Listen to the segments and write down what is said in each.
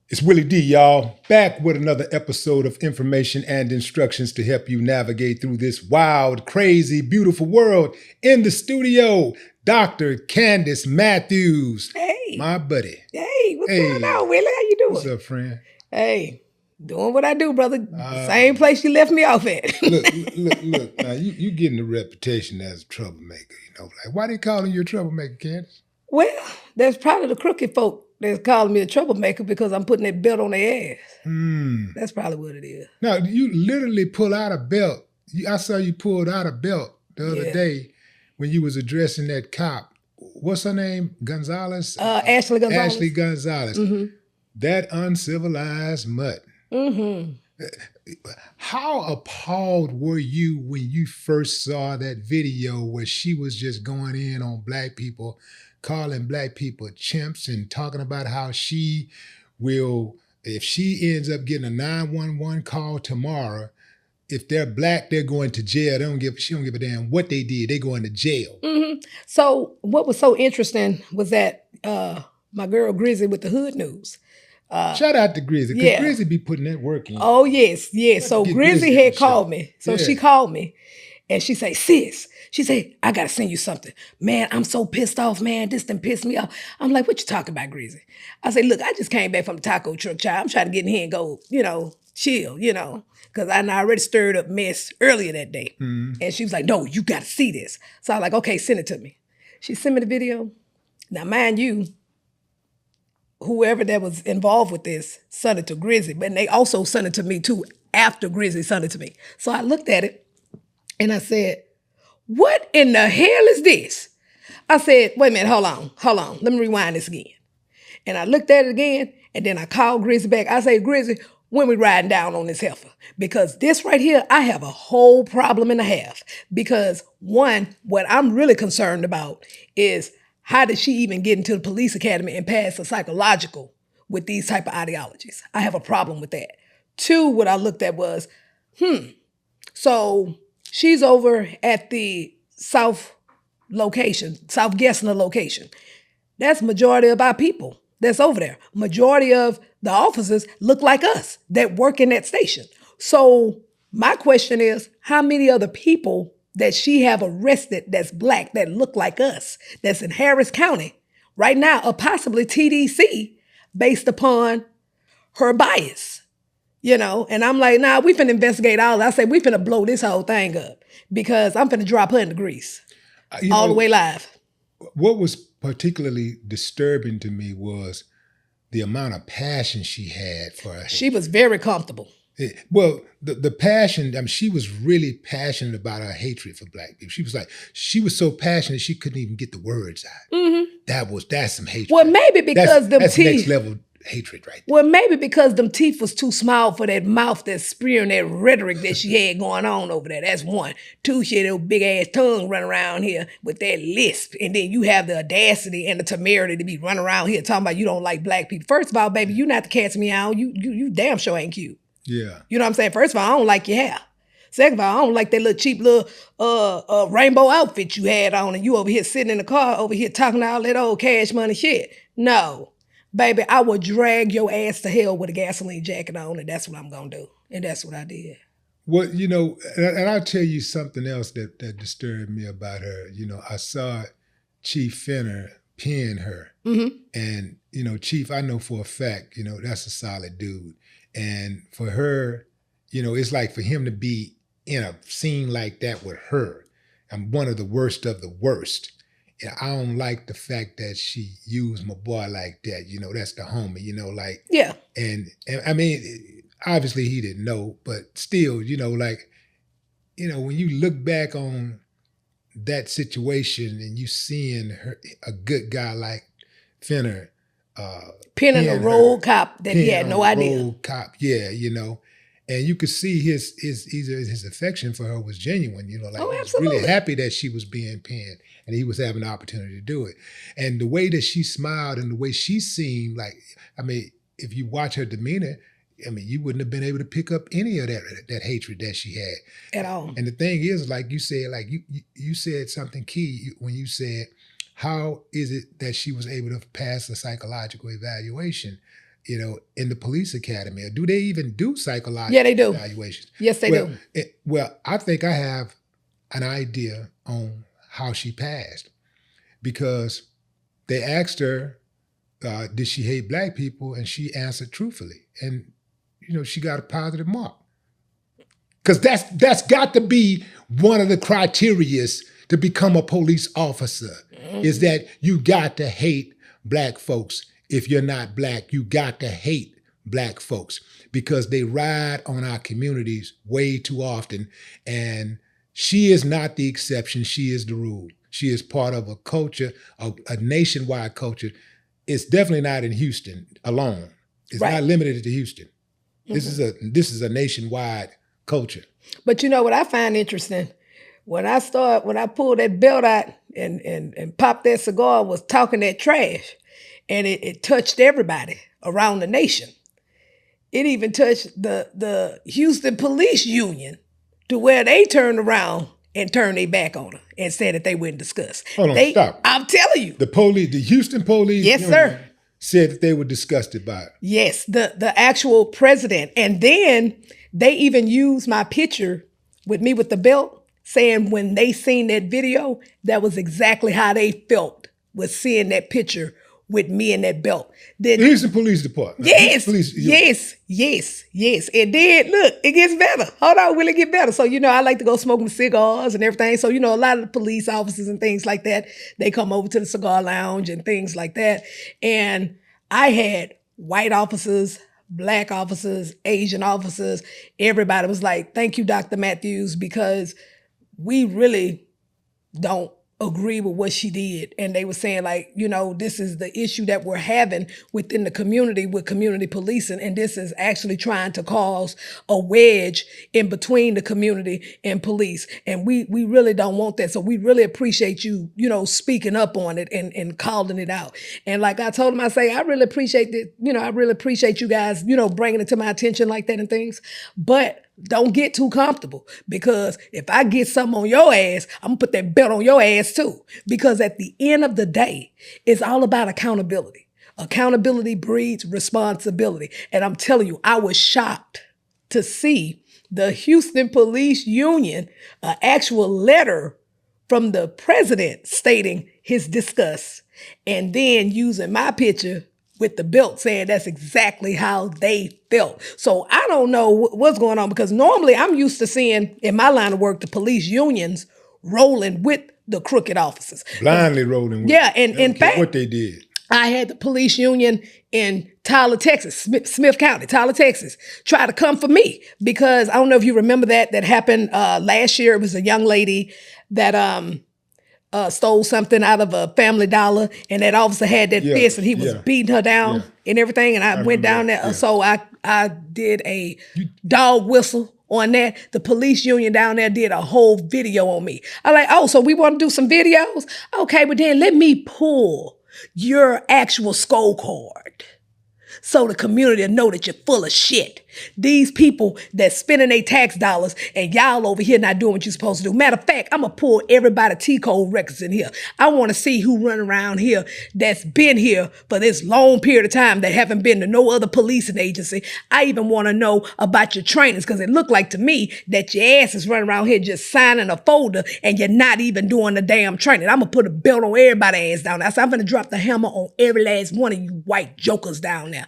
It's Willie D, y'all, back with another episode of information and instructions to help you navigate through this wild, crazy, beautiful world. In the studio, Dr. Candice Matthews. Hey. My buddy. Hey, what's going on, Willie? How you doing? What's up, friend? Hey, doing what I do, brother. Same place you left me off at. Look. Now, you getting a reputation as a troublemaker, Like, why they calling you a troublemaker, Candice? Well, there's probably the crooked folk that's calling me a troublemaker because I'm putting that belt on their ass. That's probably what it is. Now, you literally pull out a belt. I saw you pulled out a belt the other day when you was addressing that cop. What's her name? Gonzalez? Ashley Gonzalez. Ashley Gonzalez. Mm-hmm. That uncivilized mutt. Mm-hmm. How appalled were you when you first saw that video where she was just going in on black people, calling black people chimps and talking about how she will, if she ends up getting a 911 call tomorrow, if they're black, they're going to jail. She don't give a damn what they did. They're going to jail. Mm-hmm. So what was so interesting was that my girl Grizzly with the Hood News. Shout out to Grizzly, because Grizzly be putting that work in. Oh, yes. So Grizzly had called me. So she called me and she say, sis, she say, I got to send you something. Man, I'm so pissed off, man. This done pissed me off. I'm like, what you talking about, Grizzly? I say, look, I just came back from the taco truck, child. I'm trying to get in here and go, chill, because I already stirred up mess earlier that day. Mm-hmm. And she was like, no, you got to see this. So I was like, okay, send it to me. She sent me the video. Now, mind you, whoever that was involved with this sent it to Grizzly, but they also sent it to me too after Grizzly sent it to me. So I looked at it and I said, what in the hell is this? I said, wait a minute, hold on. Let me rewind this again. And I looked at it again and then I called Grizzly back. I said, Grizzly, when we riding down on this heifer? Because this right here, I have a whole problem and a half. Because one, what I'm really concerned about is how did she even get into the police academy and pass a psychological with these type of ideologies? I have a problem with that. Two, what I looked at was, so she's over at the South Gessner location. That's majority of our people that's over there. Majority of the officers look like us that work in that station. So my question is, how many other people that she have arrested that's black, that look like us, that's in Harris County right now, or possibly TDC, based upon her bias, And I'm like, nah, we finna investigate all that. I said, we finna blow this whole thing up because I'm finna drop her in the grease all the way live. What was particularly disturbing to me was the amount of passion she had for her. She was very comfortable. Well, the passion, she was really passionate about her hatred for black people. She was so passionate she couldn't even get the words out. Mm-hmm. That's some hatred. Well, maybe because that's next level hatred right there. Well, maybe because them teeth was too small for that mouth that's spewing that rhetoric that she had going on over there. That's one. Two, she had a big ass tongue running around here with that lisp. And then you have the audacity and the temerity to be running around here talking about you don't like black people. First of all, baby, you not to catch me out. You damn sure ain't cute. Yeah. You know what I'm saying? First of all, I don't like your hair. Second of all, I don't like that little cheap little rainbow outfit you had on and you over here sitting in the car over here talking all that old cash money shit. No. Baby, I will drag your ass to hell with a gasoline jacket on, and that's what I'm going to do. And that's what I did. Well, and I'll tell you something else that disturbed me about her. I saw Chief Fenner pin her. Mm-hmm. And, Chief, I know for a fact, that's a solid dude. And for her, it's like for him to be in a scene like that with her, I'm one of the worst of the worst. I don't like the fact that she used my boy like that. That's the homie, Yeah. And I mean, obviously he didn't know, but still, when you look back on that situation and you seeing her, a good guy like Fenner, pinning a road cop that he had no idea. Road cop, yeah, and you could see his affection for her was genuine. He was really happy that she was being pinned and he was having the opportunity to do it. And the way that she smiled and the way she seemed if you watch her demeanor, you wouldn't have been able to pick up any of that hatred that she had at all. And the thing is, like you said, you said something key when you said, how is it that she was able to pass a psychological evaluation? in the police academy? Or do they even do psychological Yeah, they do. evaluations? Yes, they do. Well, I think I have an idea on how she passed, because they asked her, did she hate Black people? And she answered truthfully. And, she got a positive mark. Because that's got to be one of the criterias to become a police officer, is that you got to hate Black folks. If you're not Black, you got to hate Black folks, because they ride on our communities way too often. And she is not the exception. She is the rule. She is part of a culture, a nationwide culture. It's definitely not in Houston alone. It's not limited to Houston. This is a nationwide culture. But what I find interesting, when I pulled that belt out and popped that cigar, was talking that trash, and it touched everybody around the nation. It even touched the Houston Police Union, to where they turned around and turned their back on her and said that they wouldn't discuss. Hold on, stop. I'm telling you. The Houston Police Yes, Union sir. said that they were disgusted by it. Yes, the actual president. And then they even used my picture with me with the belt, saying when they seen that video, that was exactly how they felt, was seeing that picture with me in that belt. The Houston Police Department. Yes, yes. And then, look, it gets better. Hold on, will it get better? So, I like to go smoke my cigars and everything. So, a lot of the police officers and things like that, they come over to the cigar lounge and things like that. And I had white officers, Black officers, Asian officers. Everybody was like, thank you, Dr. Matthews, because we really don't agree with what she did. And they were saying, like, this is the issue that we're having within the community with community policing. And this is actually trying to cause a wedge in between the community and police. And we really don't want that. So we really appreciate you, speaking up on it and calling it out. And like I told him, I say, I really appreciate it. I really appreciate you guys, bringing it to my attention like that and things. But don't get too comfortable, because if I get something on your ass, I'm gonna put that belt on your ass too. Because at the end of the day, it's all about accountability. Accountability breeds responsibility. And I'm telling you, I was shocked to see the Houston Police Union, an actual letter from the president stating his disgust, and then using my picture with the belt, saying that's exactly how they felt. So I don't know what's going on, because normally I'm used to seeing in my line of work the police unions rolling with the crooked officers. Blindly rolling with them. And in fact, what they did. I had the police union in Tyler, Texas, Smith County, Tyler, Texas, try to come for me, because I don't know if you remember that happened last year. It was a young lady that stole something out of a Family Dollar, and that officer had that fist, and he was beating her down and everything. And I went down there. So I did a dog whistle on that. The police union down there did a whole video on me. I'm like, oh, so we want to do some videos? Okay, but then let me pull your actual scorecard so the community will know that you're full of shit. These people that spending their tax dollars, and y'all over here not doing what you're supposed to do. Matter of fact, I'm going to pull everybody T-code records in here. I want to see who run around here that's been here for this long period of time that haven't been to no other policing agency. I even want to know about your trainings, because it looked like to me that your ass is running around here just signing a folder and you're not even doing the damn training. I'm going to put a belt on everybody's ass down there. So I'm going to drop the hammer on every last one of you white jokers down there.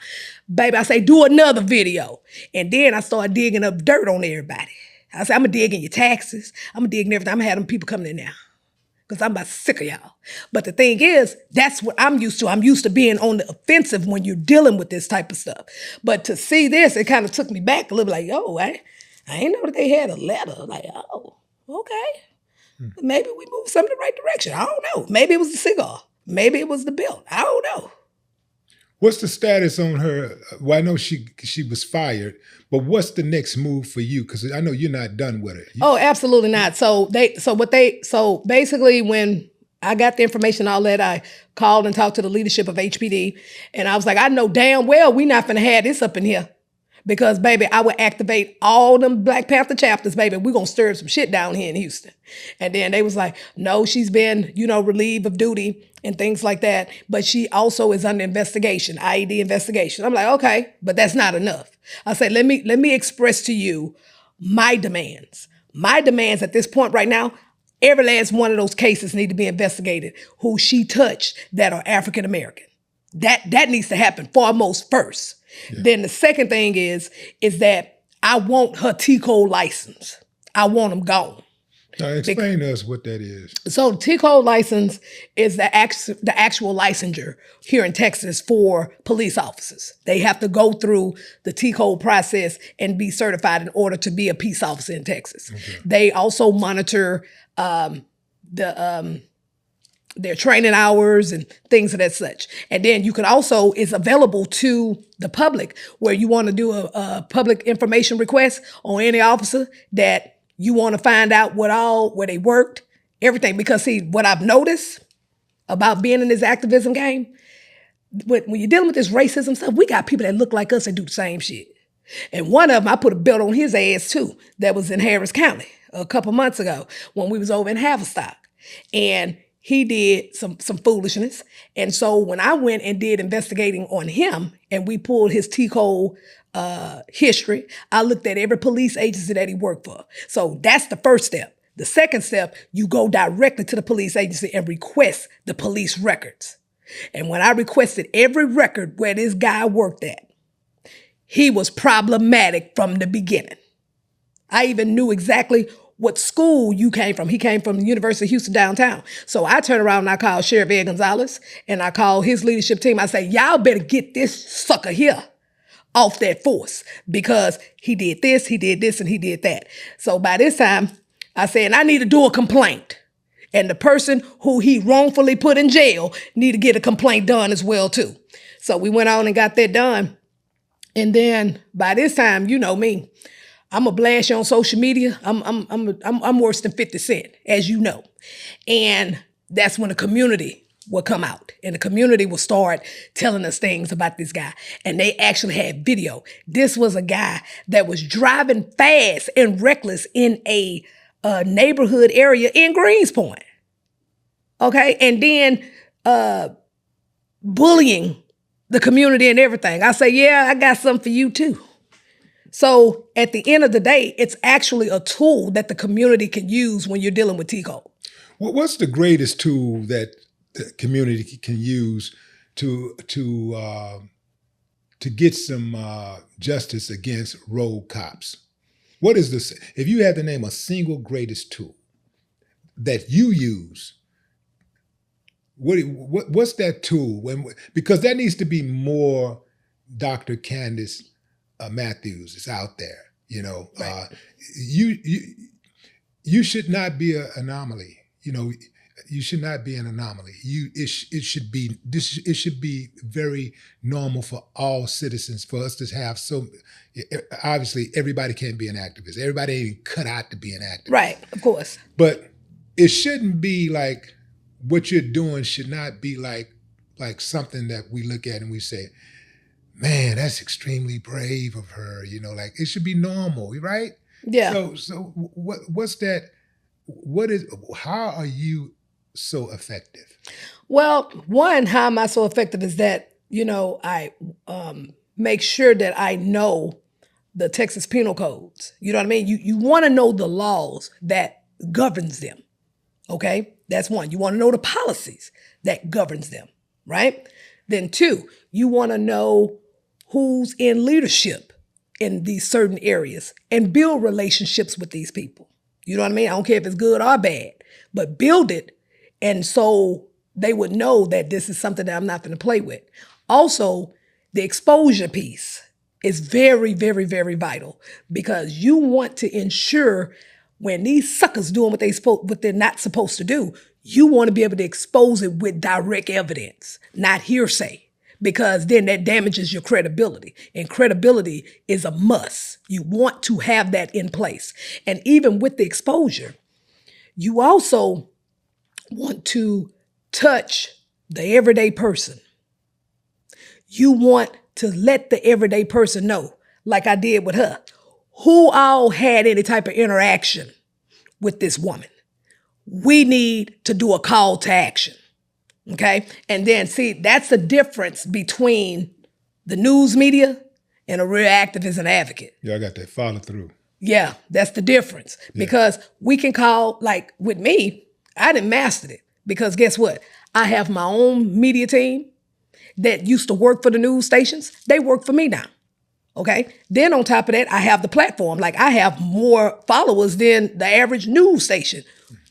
Baby, I say, do another video. And then I started digging up dirt on everybody. I said, I'm going to dig in your taxes. I'm going to dig in everything. I'm going to have them people coming in now, because I'm about sick of y'all. But the thing is, that's what I'm used to. I'm used to being on the offensive when you're dealing with this type of stuff. But to see this, it kind of took me back a little bit, like, oh, I ain't know that they had a letter. Like, oh, okay. Maybe we moved something in the right direction. I don't know. Maybe it was the cigar. Maybe it was the belt. I don't know. What's the status on her? Well, I know she was fired, but what's the next move for you? Because I know you're not done with it. Oh, absolutely not. So basically when I got the information, all that, I called and talked to the leadership of HPD, and I was like, I know damn well we not finna have this up in here. Because, baby, I would activate all them Black Panther chapters, baby. We're going to stir some shit down here in Houston. And then they was like, no, she's been, relieved of duty and things like that. But she also is under investigation, IED investigation. I'm like, okay, but that's not enough. I said, let me express to you my demands. My demands at this point right now, every last one of those cases need to be investigated who she touched that are African American. That needs to happen foremost first. Yeah. Then the second thing is that I want her T-code license. I want them gone. Now explain to us what that is. So the T-code license is the actual licensure here in Texas for police officers. They have to go through the T-code process and be certified in order to be a peace officer in Texas. Okay. They also monitor their training hours and things of that such. And then you can also, it's available to the public where you want to do a public information request on any officer that you want to find out where they worked, everything. Because see, what I've noticed about being in this activism game, when you're dealing with this racism stuff, we got people that look like us and do the same shit. And one of them, I put a belt on his ass too, that was in Harris County a couple months ago when we was over in Haverstock. And he did some foolishness. And so when I went and did investigating on him and we pulled his T-code history, I looked at every police agency that he worked for. So that's the first step. The second step, you go directly to the police agency and request the police records. And when I requested every record where this guy worked at, he was problematic from the beginning. I even knew exactly what school you came from. He came from the University of Houston downtown. So I turned around and I called Sheriff Ed Gonzalez and I called his leadership team. I say, y'all better get this sucker here off that force because he did this, and he did that. So by this time, I said, I need to do a complaint. And the person who he wrongfully put in jail need to get a complaint done as well too. So we went on and got that done. And then by this time, you know me, I'm a blast you on social media. I'm worse than 50 Cent, as you know. And that's when the community will come out and the community will start telling us things about this guy. And they actually had video. This was a guy that was driving fast and reckless in a neighborhood area in Greenspoint. Okay. And then bullying the community and everything. I say, yeah, I got something for you too. So at the end of the day, it's actually a tool that the community can use when you're dealing with T-code. What's the greatest tool that the community can use to get some justice against rogue cops? What is this? If you had to name a single greatest tool that you use, what's that tool? Because that needs to be more Dr. Candice Matthews is out there, right. You should not be an anomaly. You should not be an anomaly. It should be very normal for all citizens for us to have obviously everybody can't be an activist. Everybody ain't cut out to be an activist. Right, of course. But it shouldn't be like what you're doing should not be like something that we look at and we say, man, that's extremely brave of her. It should be normal, right? Yeah. So what's that? How are you so effective? Well, one, how am I so effective is that, I make sure that I know the Texas penal codes. You know what I mean? You want to know the laws that governs them. Okay? That's one. You want to know the policies that governs them, right? Then two, you want to know who's in leadership in these certain areas and build relationships with these people. You know what I mean? I don't care if it's good or bad, but build it. And so they would know that this is something that I'm not going to play with. Also, the exposure piece is very, very, very vital because you want to ensure when these suckers doing what they're not supposed to do, you want to be able to expose it with direct evidence, not hearsay. Because then that damages your credibility. And credibility is a must. You want to have that in place. And even with the exposure, you also want to touch the everyday person. You want to let the everyday person know, like I did with her. Who all had any type of interaction with this woman? We need to do a call to action. Okay? And then see, that's the difference between the news media and a real activist and advocate. Yeah, I got that follow through. Yeah, that's the difference. Yeah. Because we can call, like with me, I didn't master it. Because guess what? I have my own media team that used to work for the news stations. They work for me now. Okay? Then on top of that, I have the platform. Like I have more followers than the average news station,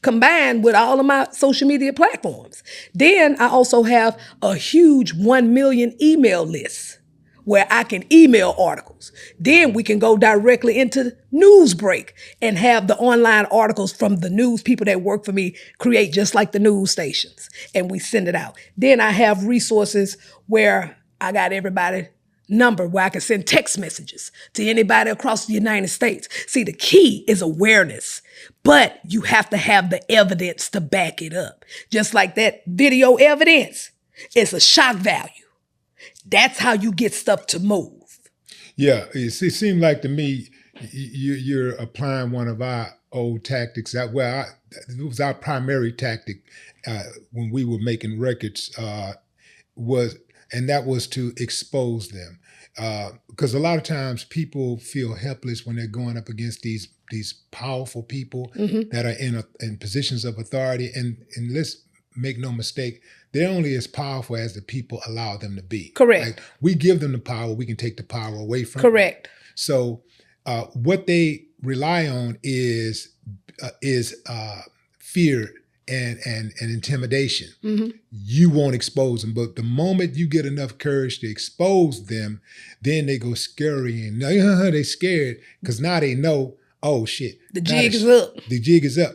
combined with all of my social media platforms. Then I also have a huge 1 million email list where I can email articles. Then we can go directly into Newsbreak and have the online articles from the news people that work for me create just like the news stations, and we send it out. Then I have resources where I got everybody number where I can send text messages to anybody across the United States. See, the key is awareness, but you have to have the evidence to back it up. Just like that video evidence, it's a shock value. That's how you get stuff to move. Yeah, it seemed like to me you're applying one of our old tactics. It was our primary tactic when we were making records. And that was to expose them. Because a lot of times people feel helpless when they're going up against these powerful people that are in positions of authority. And let's make no mistake, they're only as powerful as the people allow them to be. Correct. Like, we give them the power, we can take the power away from Correct. them. So what they rely on is fear and intimidation. You won't expose them, but the moment you get enough courage to expose them, then they go scary and they're scared because now they know, oh shit, the jig is up. The jig is up.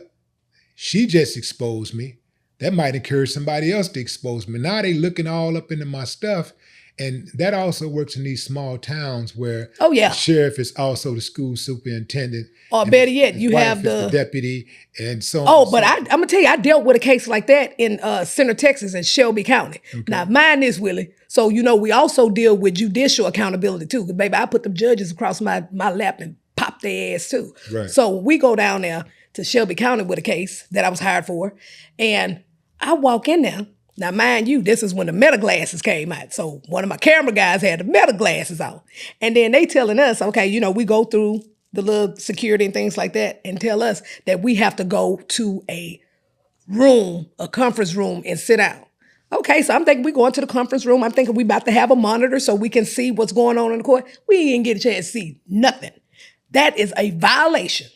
She just exposed me. That might encourage somebody else to expose me. Now they looking all up into my stuff. And that also works in these small towns where the sheriff is also the school superintendent. Or better yet, you have the deputy and so on. Oh, but I'm going to tell you, I dealt with a case like that in Center, Texas in Shelby County. Okay. Now, mine is, Willie. So, we also deal with judicial accountability too. Because, baby, I put the judges across my lap and pop their ass too. Right. So we go down there to Shelby County with a case that I was hired for. And I walk in there. Now, mind you, this is when the meta glasses came out. So one of my camera guys had the meta glasses on. And then they telling us, okay, we go through the little security and things like that and tell us that we have to go to a room, a conference room, and sit down. Okay, so I'm thinking we going to the conference room. I'm thinking we about to have a monitor so we can see what's going on in the court. We didn't get a chance to see nothing. That is a violation.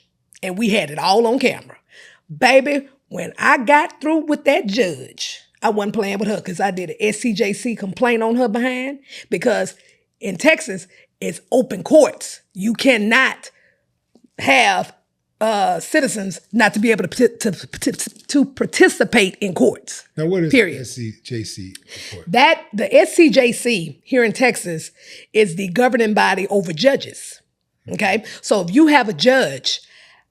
And we had it all on camera. Baby, when I got through with that judge, I wasn't playing with her because I did an SCJC complaint on her behind, because in Texas, it's open courts. You cannot have citizens not to be able to participate in courts. Now, what is period. SCJC report? The SCJC here in Texas is the governing body over judges. Okay? So if you have a judge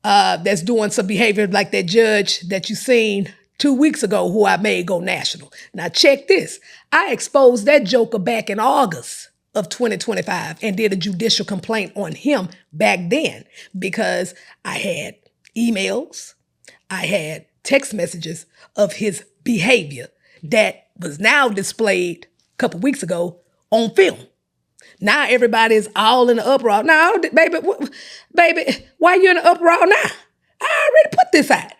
that's doing some behavior like that judge that you seen 2 weeks ago who I made go national. Now check this. I exposed that joker back in August of 2025 and did a judicial complaint on him back then because I had emails, I had text messages of his behavior that was now displayed a couple weeks ago on film. Now everybody's all in the uproar. Now, baby, why you in the uproar now? I already put this out.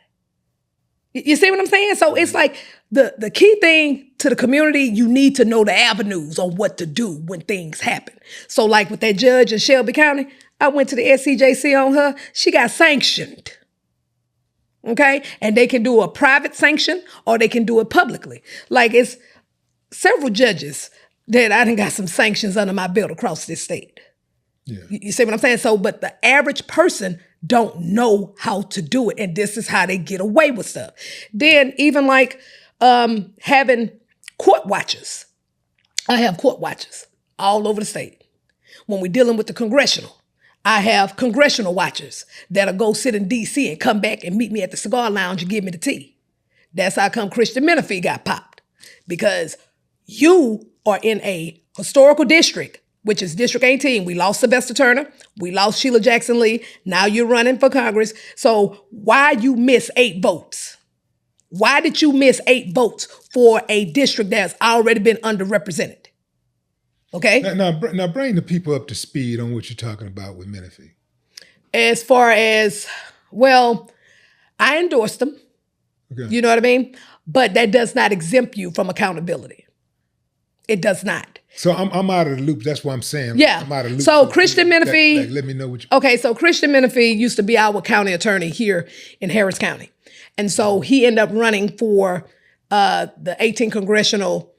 You see what I'm saying? So it's like the key thing to the community, you need to know the avenues on what to do when things happen. So like with that judge in Shelby County, I went to the SCJC on her. She got sanctioned. Okay? And they can do a private sanction or they can do it publicly. Like it's several judges that I done got some sanctions under my belt across this state. Yeah. You see what I'm saying? So, but the average person don't know how to do it. And this is how they get away with stuff. Then even like having court watchers. I have court watchers all over the state. When we're dealing with the congressional, I have congressional watchers that'll go sit in D.C. and come back and meet me at the cigar lounge and give me the tea. That's how come Christian Menifee got popped. Because you are in a historical district which is District 18. We lost Sylvester Turner. We lost Sheila Jackson Lee. Now you're running for Congress. So why you miss 8 votes? Why did you miss 8 votes for a district that's already been underrepresented? Okay? Now bring the people up to speed on what you're talking about with Menifee. As far as, well, I endorsed them. Okay. You know what I mean? But that does not exempt you from accountability. It does not. So I'm out of the loop. That's what I'm saying. Yeah. I'm out of the loop. So Christian Menifee. Let me know what you. Okay, so Christian Menifee used to be our county attorney here in Harris County. And so he ended up running for the 18th congressional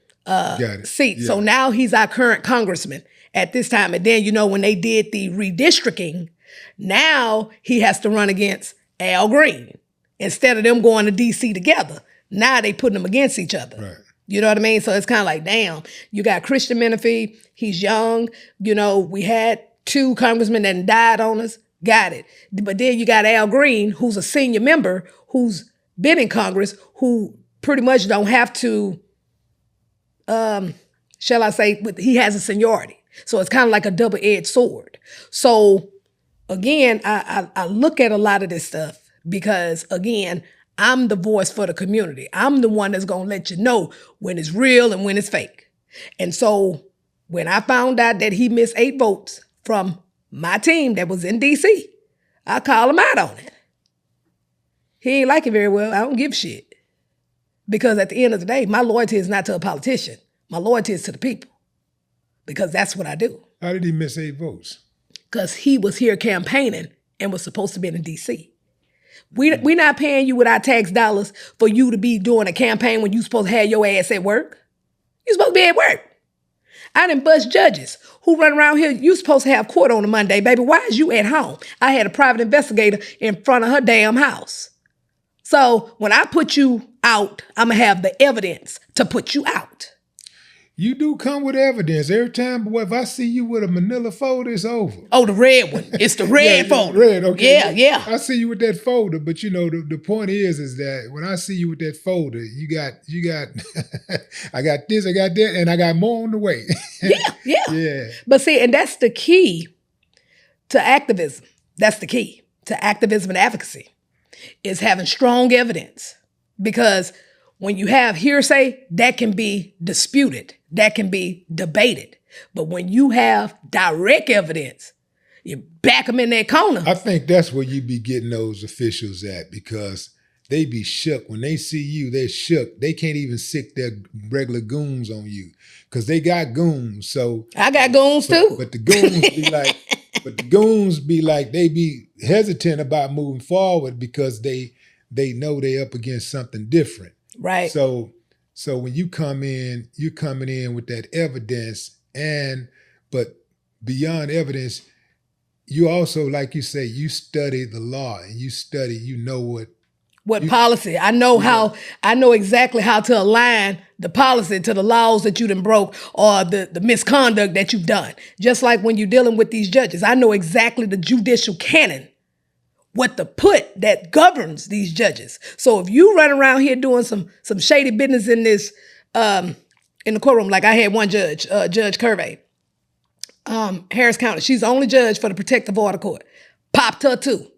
seat. Yeah. So now he's our current congressman at this time. And then, when they did the redistricting, now he has to run against Al Green. Instead of them going to D.C. together, now they putting them against each other. Right. You know what I mean? So it's kind of like, damn, you got Christian Menifee, he's young. We had 2 congressmen that died on us, got it. But then you got Al Green, who's a senior member, who's been in Congress, who pretty much don't have to, shall I say, he has a seniority. So it's kind of like a double-edged sword. So again, I look at a lot of this stuff because, again, I'm the voice for the community. I'm the one that's going to let you know when it's real and when it's fake. And so when I found out that he missed 8 votes from my team that was in D.C., I called him out on it. He ain't like it very well. I don't give a shit. Because at the end of the day, my loyalty is not to a politician. My loyalty is to the people. Because that's what I do. How did he miss 8 votes? Because he was here campaigning and was supposed to be in D.C. We're not paying you with our tax dollars for you to be doing a campaign when you're supposed to have your ass at work. You're supposed to be at work. I done bust judges who run around here. You supposed to have court on a Monday, baby. Why is you at home? I had a private investigator in front of her damn house. So when I put you out, I'm going to have the evidence to put you out. You do come with evidence every time, but if I see you with a manila folder, it's over. Oh, the red one. It's the red folder. Red, okay. Yeah. I see you with that folder, but the point is that when I see you with that folder, you got, I got this, I got that, and I got more on the way. Yeah. But see, and that's the key to activism. That's the key to activism and advocacy, is having strong evidence. Because when you have hearsay, that can be disputed. That can be debated. But when you have direct evidence, you back them in that corner. I think that's where you be getting those officials at, because they be shook. When they see you, they're shook. They can't even sick their regular goons on you because they got goons. So I got goons too. But the goons be like, they be hesitant about moving forward because they know they up against something different. Right. So when you come in, you're coming in with that evidence, but beyond evidence, you also, like you say, you study the law and you know what policy. I know exactly how to align the policy to the laws that you done broke or the misconduct that you've done. Just like when you're dealing with these judges, I know exactly the judicial canon, what the put that governs these judges. So if you run around here doing some shady business in this in the courtroom, like I had one judge, Judge Curvey, Harris County, she's the only judge for the protective order court. Popped her too,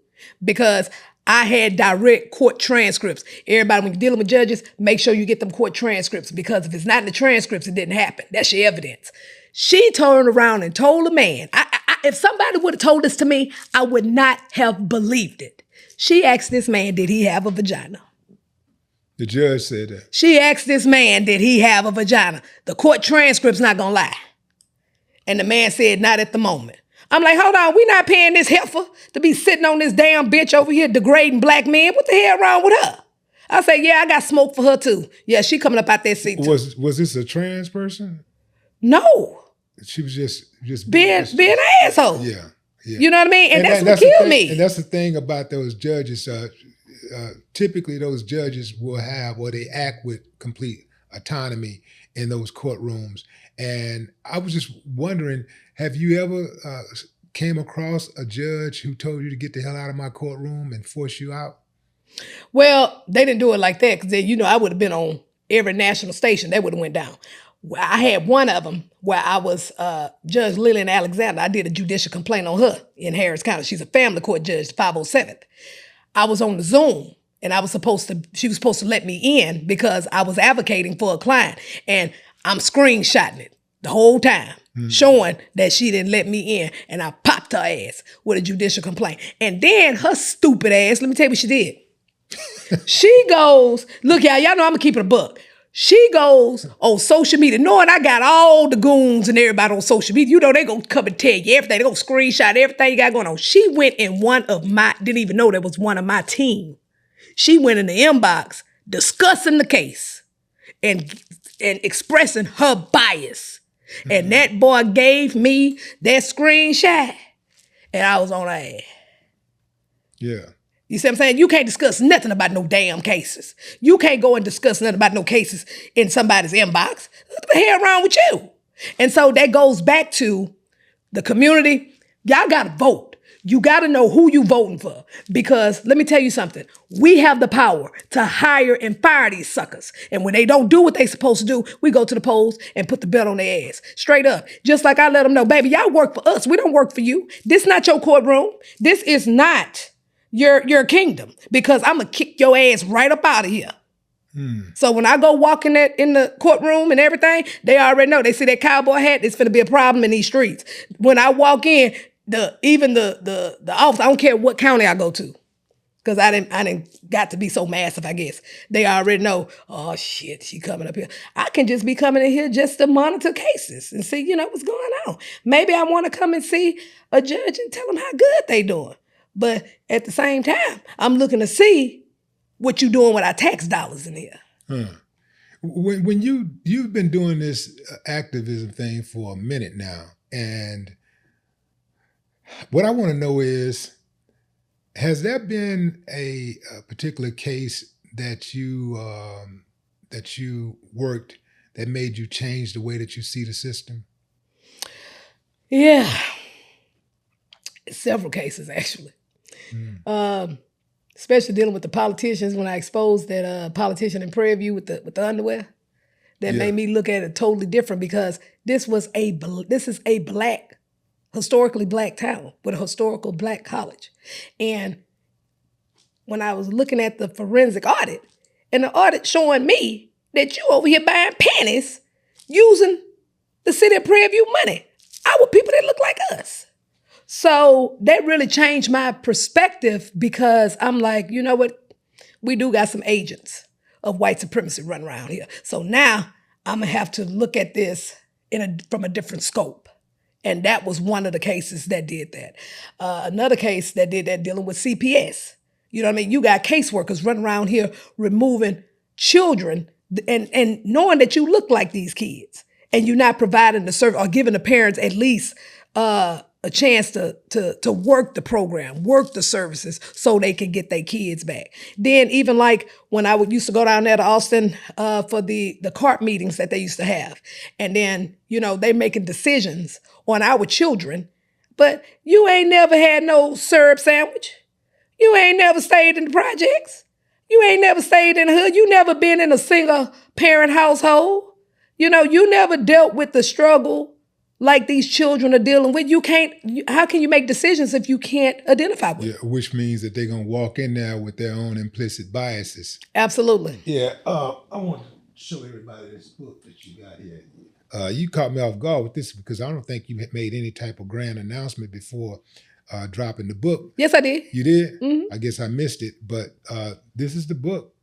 because I had direct court transcripts. Everybody, when you're dealing with judges, make sure you get them court transcripts, because if it's not in the transcripts, it didn't happen. That's your evidence. She turned around and told a man, if somebody would have told this to me, I would not have believed it. She asked this man, did he have a vagina? The judge said that. She asked this man, did he have a vagina? The court transcript's not gonna lie. And the man said, not at the moment. I'm like, hold on, we not paying this heifer to be sitting on this damn bitch over here degrading black men. What the hell wrong with her? I said, yeah, I got smoke for her too. Yeah, she coming up out that seat too. Was this a trans person? No. She was just being an asshole. Yeah. You know what I mean? And that's what killed me. And that's the thing about those judges. Typically, those judges will have, or they act with complete autonomy in those courtrooms. And I was just wondering, have you ever came across a judge who told you to get the hell out of my courtroom and force you out? Well, they didn't do it like that, because I would have been on every national station. That would have went down. I had one of them where I was Judge Lillian Alexander. I did a judicial complaint on her in Harris County. She's a family court judge, 507th. I was on the Zoom and she was supposed to let me in because I was advocating for a client. And I'm screenshotting it the whole time, showing that she didn't let me in. And I popped her ass with a judicial complaint. And then her stupid ass, let me tell you what she did. She goes, look, y'all know I'm gonna keep it a buck. She goes on social media, knowing I got all the goons and everybody on social media. You know, they gonna come and tell you everything. They gonna screenshot everything you got going on. She went in didn't even know that was one of my team. She went in the inbox discussing the case and expressing her bias. And that boy gave me that screenshot and I was on her ass. Yeah. You see what I'm saying? You can't discuss nothing about no damn cases. You can't go and discuss nothing about no cases in somebody's inbox. What the hell wrong with you? And so that goes back to the community. Y'all got to vote. You got to know who you voting for. Because let me tell you something. We have the power to hire and fire these suckers. And when they don't do what they supposed to do, we go to the polls and put the belt on their ass. Straight up. Just like I let them know, baby, y'all work for us. We don't work for you. This not your courtroom. This is not your kingdom, because I'm gonna kick your ass right up out of here. So when I go walk in the courtroom and everything, they already know. They see that cowboy hat, it's gonna be a problem in these streets. When I walk in, the office, I don't care what county I go to, because I didn't got to be so massive, I guess. They already know, oh shit, she coming up here. I can just be coming in here just to monitor cases and see, what's going on. Maybe I want to come and see a judge and tell them how good they doing. But at the same time, I'm looking to see what you're doing with our tax dollars in here. When you've been doing this activism thing for a minute now, and what I want to know is, has there been a particular case that you worked that made you change the way that you see the system? Yeah, several cases actually. Especially dealing with the politicians, when I exposed that politician in Prairie View with the underwear, that made me look at it totally different, because this is a black, historically black town with a historical black college. And when I was looking at the forensic audit, and the audit showing me that you over here buying panties using the city of Prairie View money, our people that look like us. So that really changed my perspective, because I'm like, you know what? We do got some agents of white supremacy running around here. So now I'm going to have to look at this from a different scope. And that was one of the cases that did that. Another case that did that, dealing with CPS. You know what I mean? You got caseworkers running around here removing children and knowing that you look like these kids, and you're not providing the service or giving the parents at least a chance to work the program, work the services, so they can get their kids back. Then even like when I used to go down there to Austin for the CART meetings that they used to have. And then, they making decisions on our children, but you ain't never had no syrup sandwich. You ain't never stayed in the projects. You ain't never stayed in the hood. You never been in a single parent household. You never dealt with the struggle like these children are dealing with. How can you make decisions if you can't identify with them? Which means that they're going to walk in there with their own implicit biases. Absolutely. Yeah, I want to show everybody this book that you got here. You caught me off guard with this, because I don't think you made any type of grand announcement before dropping the book. Yes, I did. You did? Mm-hmm. I guess I missed it, but this is the book,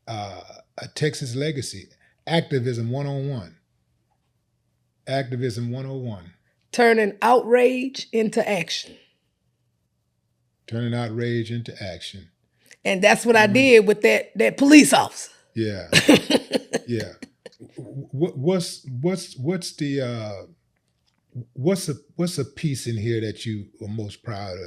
A Texas Legacy, Activism 101. Activism 101. Turning outrage into action. Turning outrage into action. And that's what I did with that police officer. Yeah. Yeah. What's a piece in here that you are most proud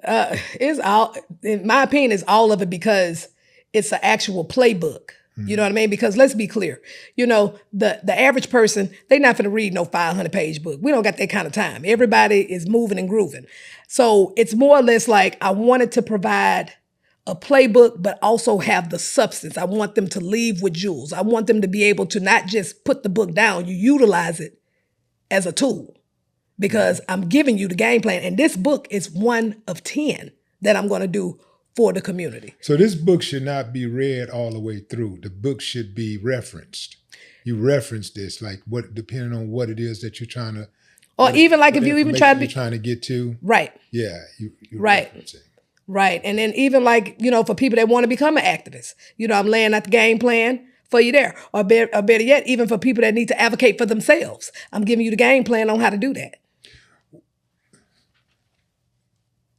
of? It's all, in my opinion, it's all of it, because it's an actual playbook. You know what I mean? Because let's be clear, the average person, they're not going to read no 500-page book. We don't got that kind of time. Everybody is moving and grooving. So it's more or less like I wanted to provide a playbook, but also have the substance. I want them to leave with jewels. I want them to be able to not just put the book down, you utilize it as a tool, because I'm giving you the game plan. And this book is one of 10 that I'm going to do for the community. So this book should not be read all the way through. The book should be referenced. You reference this, like what, depending on what it is that you're trying to, or even like if you even try to be trying to get to. Right. Yeah. You right. referencing. Right. And then even like, for people that want to become an activist, I'm laying out the game plan for you there. Or better yet, even for people that need to advocate for themselves, I'm giving you the game plan on how to do that.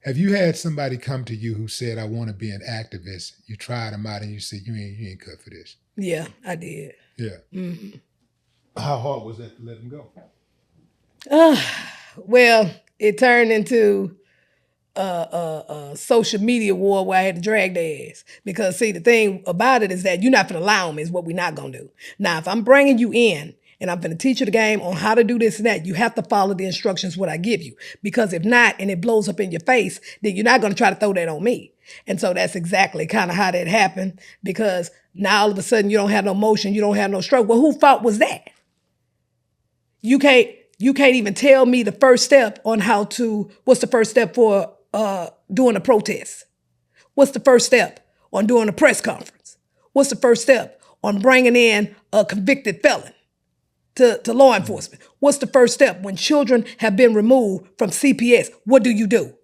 Have you had somebody come to you who said, I want to be an activist? You tried them out and you said, you ain't cut for this. Yeah, I did. Yeah. Mm-hmm. How hard was that to let them go? Well, it turned into a social media war where I had to drag their ass. Because see, the thing about it is that you're not going to allow them is what we're not going to do. Now, if I'm bringing you in and I'm going to teach you the game on how to do this and that, you have to follow the instructions what I give you. Because if not, and it blows up in your face, then you're not going to try to throw that on me. And so that's exactly kind of how that happened, because now all of a sudden you don't have no motion, you don't have no stroke. Well, whose fault was that? You can't even tell me the first step on what's the first step for doing a protest? What's the first step on doing a press conference? What's the first step on bringing in a convicted felon to law enforcement? What's the first step when children have been removed from CPS? What do?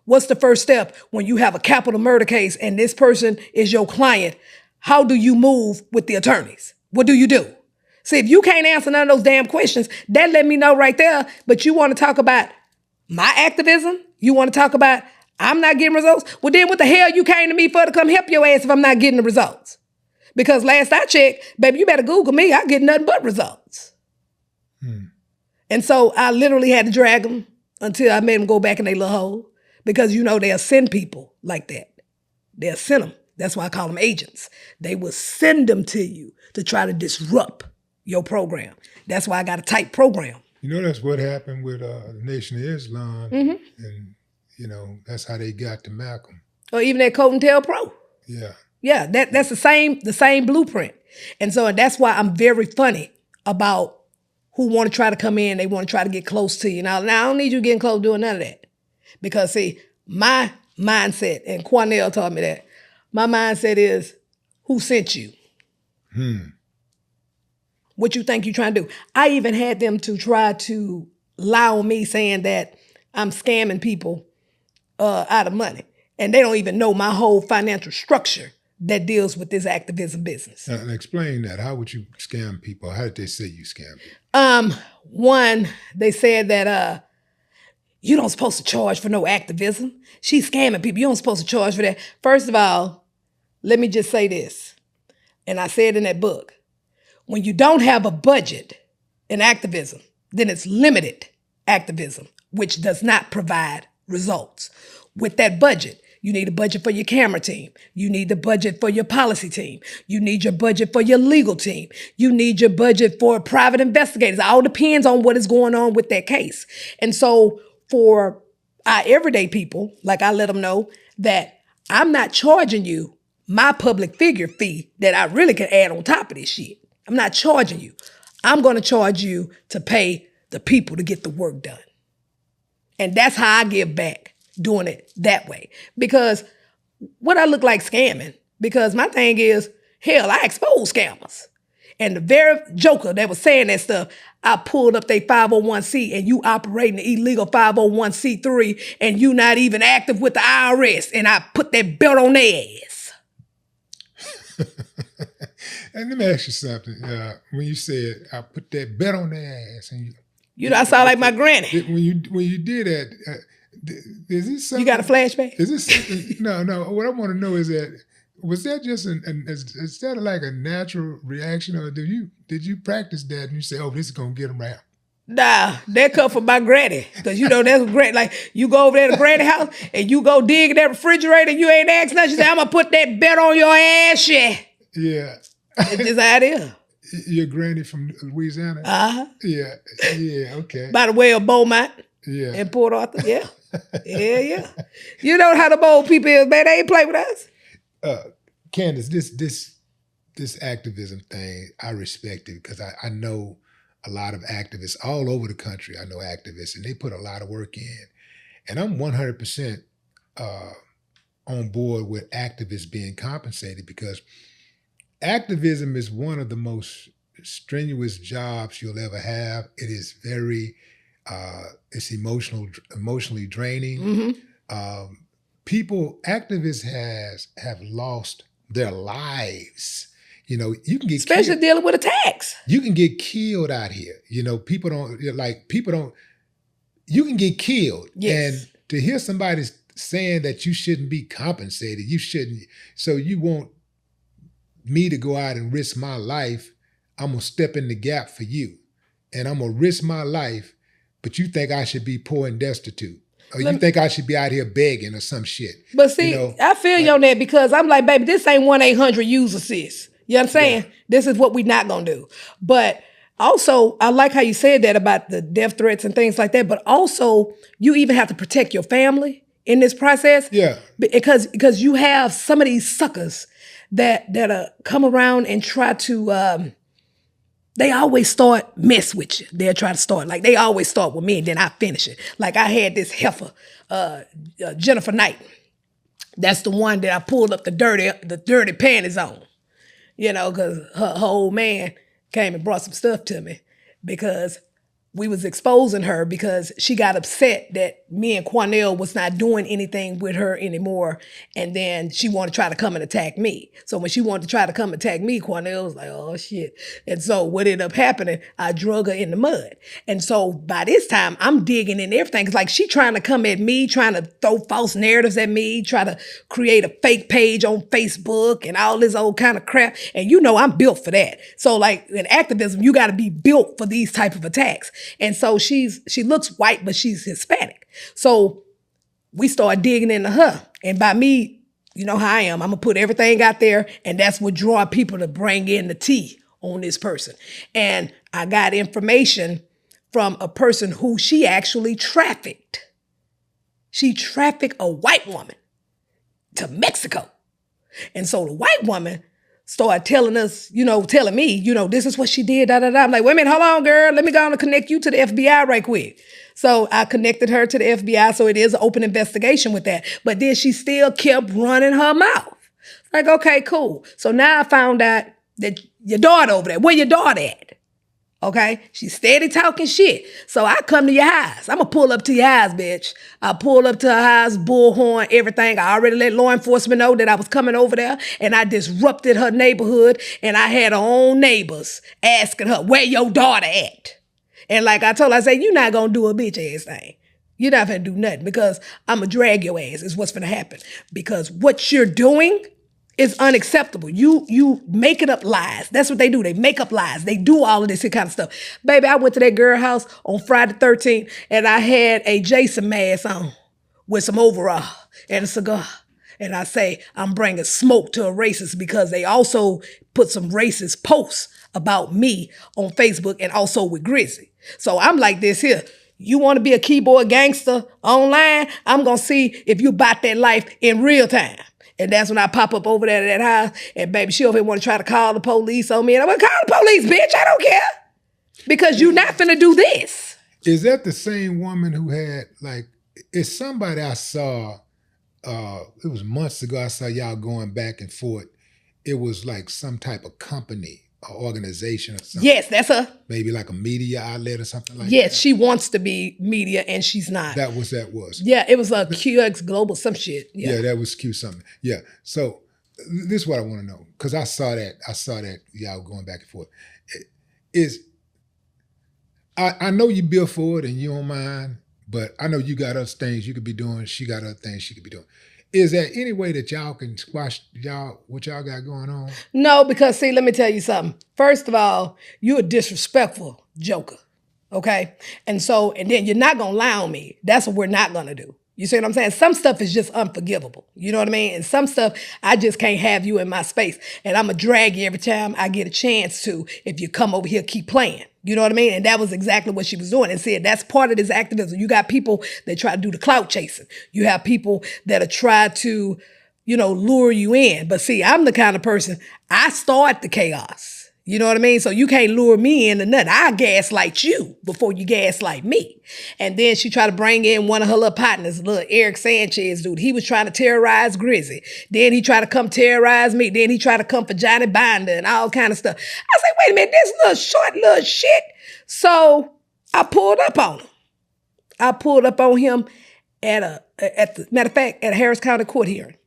What's the first step when you have a capital murder case and this person is your client? How do you move with the attorneys? What do you do? See, if you can't answer none of those damn questions, that let me know right there. But you want to talk about my activism? You want to talk about I'm not getting results? Well, then what the hell you came to me for to come help your ass if I'm not getting the results? Because last I checked, baby, you better Google me. I get nothing but results. And so I literally had to drag them until I made them go back in their little hole. Because, they'll send people like that. They'll send them. That's why I call them agents. They will send them to you to try to disrupt your program. That's why I got a tight program. That's what happened with the Nation of Islam. Mm-hmm. And, that's how they got to Malcolm. Or even that Coat and Tail Pro. Yeah. Yeah, that's the same blueprint. And so that's why I'm very funny about who want to try to come in. They want to try to get close to you. Now I don't need you getting close doing none of that. Because see, my mindset, and Cornell taught me that, my mindset is, who sent you? What you think you're trying to do? I even had them to try to lie on me saying that I'm scamming people out of money. And they don't even know my whole financial structure that deals with this activism business. Now, explain that. How would you scam people? How did they say you scam people? One, they said that you don't supposed to charge for no activism. She's scamming people. You don't supposed to charge for that. First of all, let me just say this, and I said in that book, when you don't have a budget in activism, then it's limited activism, which does not provide results. With that budget, you need a budget for your camera team. You need the budget for your policy team. You need your budget for your legal team. You need your budget for private investigators. It all depends on what is going on with that case. And so for our everyday people, like I let them know that I'm not charging you my public figure fee that I really can add on top of this shit. I'm not charging you. I'm going to charge you to pay the people to get the work done. And that's how I give back, doing it that way. Because what I look like scamming, because my thing is, hell, I expose scammers. And the very joker that was saying that stuff, I pulled up their 501c and you operating the illegal 501c3 and you not even active with the IRS, and I put that belt on their ass. And let me ask you something. When you said, I put that belt on their ass, and I sound like my granny. When you did that, is this something? You got a flashback? Is this something? No. What I want to know is that, was that just is that like a natural reaction, or did you practice that and you say, oh, this is gonna get them round? Nah, that come from my granny. Because that's great. Like, you go over there to granny house and you go dig in that refrigerator and you ain't asked nothing. She say, I'm gonna put that belt on your ass, yeah. Yeah. It's just how it is. Your granny from Louisiana? Uh-huh. Yeah, okay. By the way of Beaumont. Yeah. And Port Arthur, yeah. Yeah. You know how the bold people is, man. They ain't play with us. Candice, this activism thing, I respect it because I know a lot of activists all over the country. I know activists, and they put a lot of work in. And I'm 100% on board with activists being compensated because activism is one of the most strenuous jobs you'll ever have. It is very, it's emotionally draining. Activists have lost their lives. You know, you can get especially dealing with attacks. You can get killed out here. You know, you can get killed. Yes. And to hear somebody saying that you shouldn't be compensated, you shouldn't, so you want me to go out and risk my life, I'm going to step in the gap for you. And I'm going to risk my life, but you think I should be poor and destitute. Or you think I should be out here begging or some shit. But see, I feel you on that because I'm like, baby, this ain't 1-800 use assist. You know what I'm saying? Yeah. This is what we not going to do. But also, I like how you said that about the death threats and things like that. But also, you even have to protect your family in this process. Yeah. Because you have some of these suckers that come around and try to... they always start mess with you. They'll try to start. Like, they always start with me, and then I finish it. Like, I had this heifer, Jennifer Knight. That's the one that I pulled up the dirty panties on. You know, because her old man came and brought some stuff to me because we was exposing her because she got upset that me and Cornell was not doing anything with her anymore. And then she wanted to try to come and attack me. So when she wanted to try to come attack me, Cornell was like, oh shit. And so what ended up happening, I drug her in the mud. And so by this time, I'm digging in everything. Cause like she trying to come at me, trying to throw false narratives at me, try to create a fake page on Facebook and all this old kind of crap. And you know, I'm built for that. So like in activism, you got to be built for these type of attacks. And so she looks white, but she's Hispanic. So we start digging into her. And by me, you know how I am. I'm going to put everything out there. And that's what draw people to bring in the tea on this person. And I got information from a person who she actually trafficked. She trafficked a white woman to Mexico. And so the white woman started telling us, telling me, this is what she did, da, da, da. I'm like, wait a minute, hold on, girl. Let me go on and connect you to the FBI right quick. So I connected her to the FBI, so it is an open investigation with that. But then she still kept running her mouth. Like, okay, cool. So now I found out that your daughter over there, where your daughter at? Okay? She's steady talking shit. So I come to your house. I'm going to pull up to your house, bitch. I pull up to her house, bullhorn, everything. I already let law enforcement know that I was coming over there, and I disrupted her neighborhood, and I had her own neighbors asking her, where your daughter at? And like I told her, I said, you're not going to do a bitch ass thing. You're not going to do nothing because I'm going to drag your ass is what's going to happen. Because what you're doing is unacceptable. You making up lies. That's what they do. They make up lies. They do all of this kind of stuff. Baby, I went to that girl house on Friday the 13th and I had a Jason mask on with some overall and a cigar. And I say, I'm bringing smoke to a racist because they also put some racist posts about me on Facebook and also with Grizzy. So I'm like this here. You want to be a keyboard gangster online? I'm going to see if you bought that life in real time. And that's when I pop up over there at that house. And baby, she over here want to try to call the police on me. And I'm going to call the police, bitch. I don't care. Because you're not finna do this. Is that the same woman who had, like, it's somebody I saw, it was months ago, I saw y'all going back and forth. It was like some type of company or organization or something. Yes, that's her. Maybe like a media outlet or something like that. Yes, she wants to be media and she's not. That was. Yeah, it was a QX Global, some shit. Yeah, that was Q something. Yeah. So this is what I want to know. Because I saw that y'all going back and forth. I know you built for it and you don't mind, but I know you got other things you could be doing. She got other things she could be doing. Is there any way that y'all can squash what y'all got going on? No, because see, let me tell you something. First of all, you're a disrespectful joker, okay? And then you're not going to lie on me. That's what we're not going to do. You see what I'm saying? Some stuff is just unforgivable. You know what I mean? And some stuff, I just can't have you in my space. And I'm going to drag you every time I get a chance to if you come over here, keep playing. You know what I mean? And that was exactly what she was doing. And said, that's part of this activism. You got people that try to do the clout chasing. You have people that are try to lure you in. But see, I'm the kind of person, I start the chaos. You know what I mean? So you can't lure me into nothing. I gaslight you before you gaslight me. And then she tried to bring in one of her little partners, little Eric Sanchez dude. He was trying to terrorize Grizzy. Then he tried to come terrorize me. Then he tried to come for Johnny Binder and all kind of stuff. I said, wait a minute, this little short little shit. So I pulled up on him. I pulled up on him at the matter of fact, at a Harris County court hearing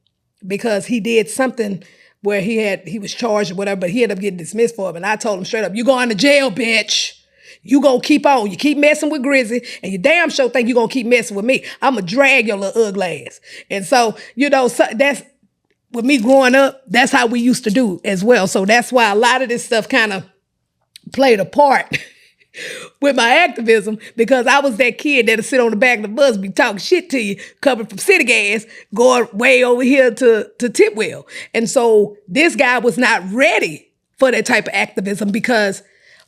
because he did something where he was charged or whatever, but he ended up getting dismissed for it. And I told him straight up, you going to jail, bitch. You gonna keep on. You keep messing with Grizzy, and you damn sure think you gonna keep messing with me. I'm gonna drag your little ugly ass. And so, so that's, with me growing up, that's how we used to do as well. So that's why a lot of this stuff kind of played a part with my activism, because I was that kid that'd sit on the back of the bus, be talking shit to you, coming from City Gas, going way over here to Tipwell. And so this guy was not ready for that type of activism because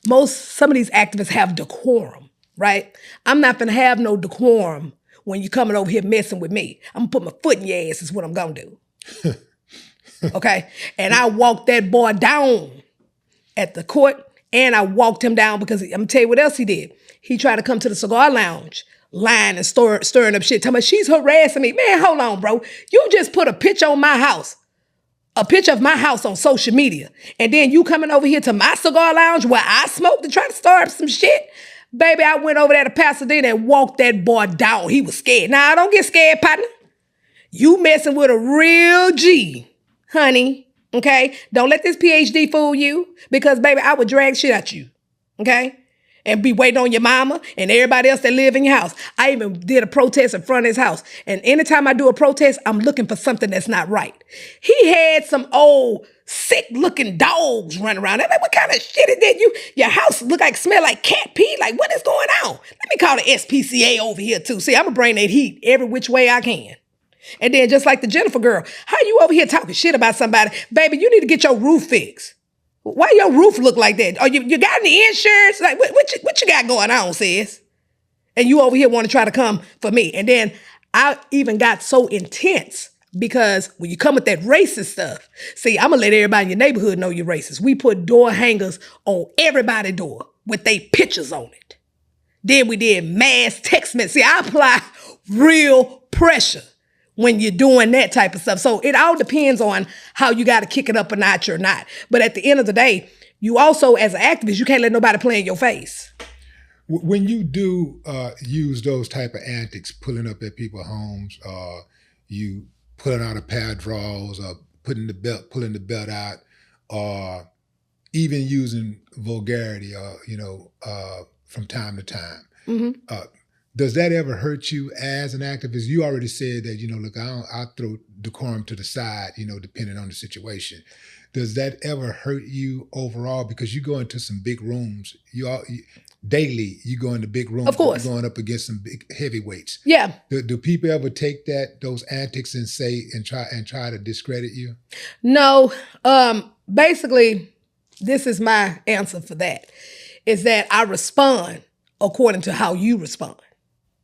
some of these activists have decorum, right? I'm not gonna have no decorum when you coming over here messing with me. I'm gonna put my foot in your ass is what I'm gonna do. Okay? And I walked that boy down at the court. And I walked him down because I'm going to tell you what else he did. He tried to come to the cigar lounge, lying and stirring up shit. Talking about, she's harassing me. Man, hold on, bro. You just put a picture on my house, a picture of my house on social media. And then you coming over here to my cigar lounge where I smoke to try to stir up some shit. Baby, I went over there to Pasadena and walked that boy down. He was scared. Nah, don't get scared, partner. You messing with a real G, honey. Okay? Don't let this PhD fool you because, baby, I would drag shit at you. Okay? And be waiting on your mama and everybody else that live in your house. I even did a protest in front of his house. And anytime I do a protest, I'm looking for something that's not right. He had some old sick-looking dogs running around. I'm like, what kind of shit is that? Your house smell like cat pee? Like, what is going on? Let me call the SPCA over here, too. See, I'm going to bring that heat every which way I can. And then just like the Jennifer girl, how you over here talking shit about somebody? Baby, you need to get your roof fixed. Why your roof look like that? Oh, you got any insurance? Like, what you got going on, sis? And you over here want to try to come for me. And then I even got so intense because when you come with that racist stuff, see, I'm going to let everybody in your neighborhood know you're racist. We put door hangers on everybody's door with their pictures on it. Then we did mass text message. See, I apply real pressure when you're doing that type of stuff. So it all depends on how you got to kick it up a notch or not. But at the end of the day, you also, as an activist, you can't let nobody play in your face. When you do use those type of antics, pulling up at people's homes, you pulling out a pair of drawers, or pulling the belt out, or even using vulgarity, from time to time. Mm-hmm. Does that ever hurt you as an activist? You already said that, look, I throw decorum to the side, depending on the situation. Does that ever hurt you overall? Because you go into some big rooms. Daily, you go into big rooms. Of course. You're going up against some big heavyweights. Yeah. Do people ever take those antics and say and try to discredit you? No. Basically, this is my answer for that. Is that I respond according to how you respond.